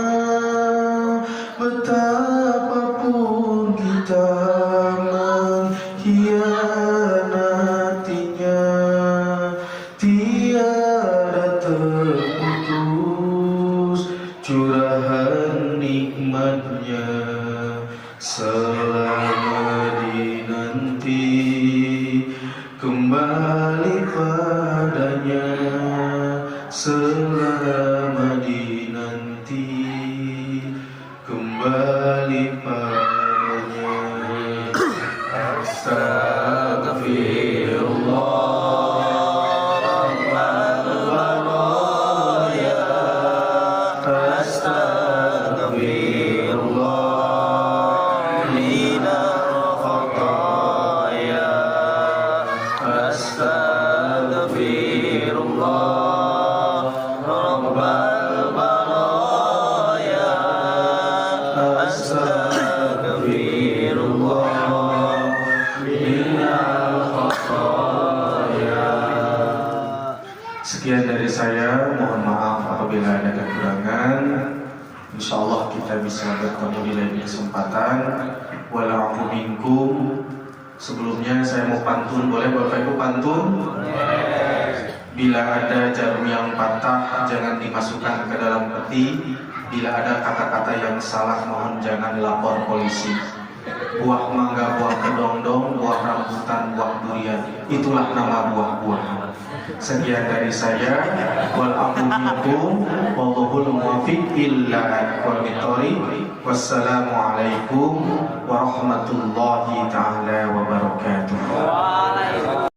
betapapun kita mengkhianatinya, tiada terputus curahan nikmatnya. Selama dinanti kembali padanya, selama dinanti kembali padanya. Astaghfirullah Rabbal baraya, Astaghfirullah minal khataya, Astaghfirullah Astaghfirullah minal khataya. Sekian dari saya, mohon maaf apabila ada kekurangan. Insyaallah kita bisa bertemu di lain kesempatan. Wala'afu minkum. Sebelumnya saya mau pantun, boleh Bapak Ibu pantun? Bila ada jarum yang patah, jangan dimasukkan ke dalam peti. Bila ada kata-kata yang salah, mohon jangan lapor polisi. Buah mangga, buah kedondong, buah rambutan, buah durian, itulah nama buah-buahan. Sekian dari saya. Wal'afu minkum. Wallahul muwaffiq illa aqwamit thoriq. Wassalamualaikum warahmatullahi ta'ala wabarakatuh.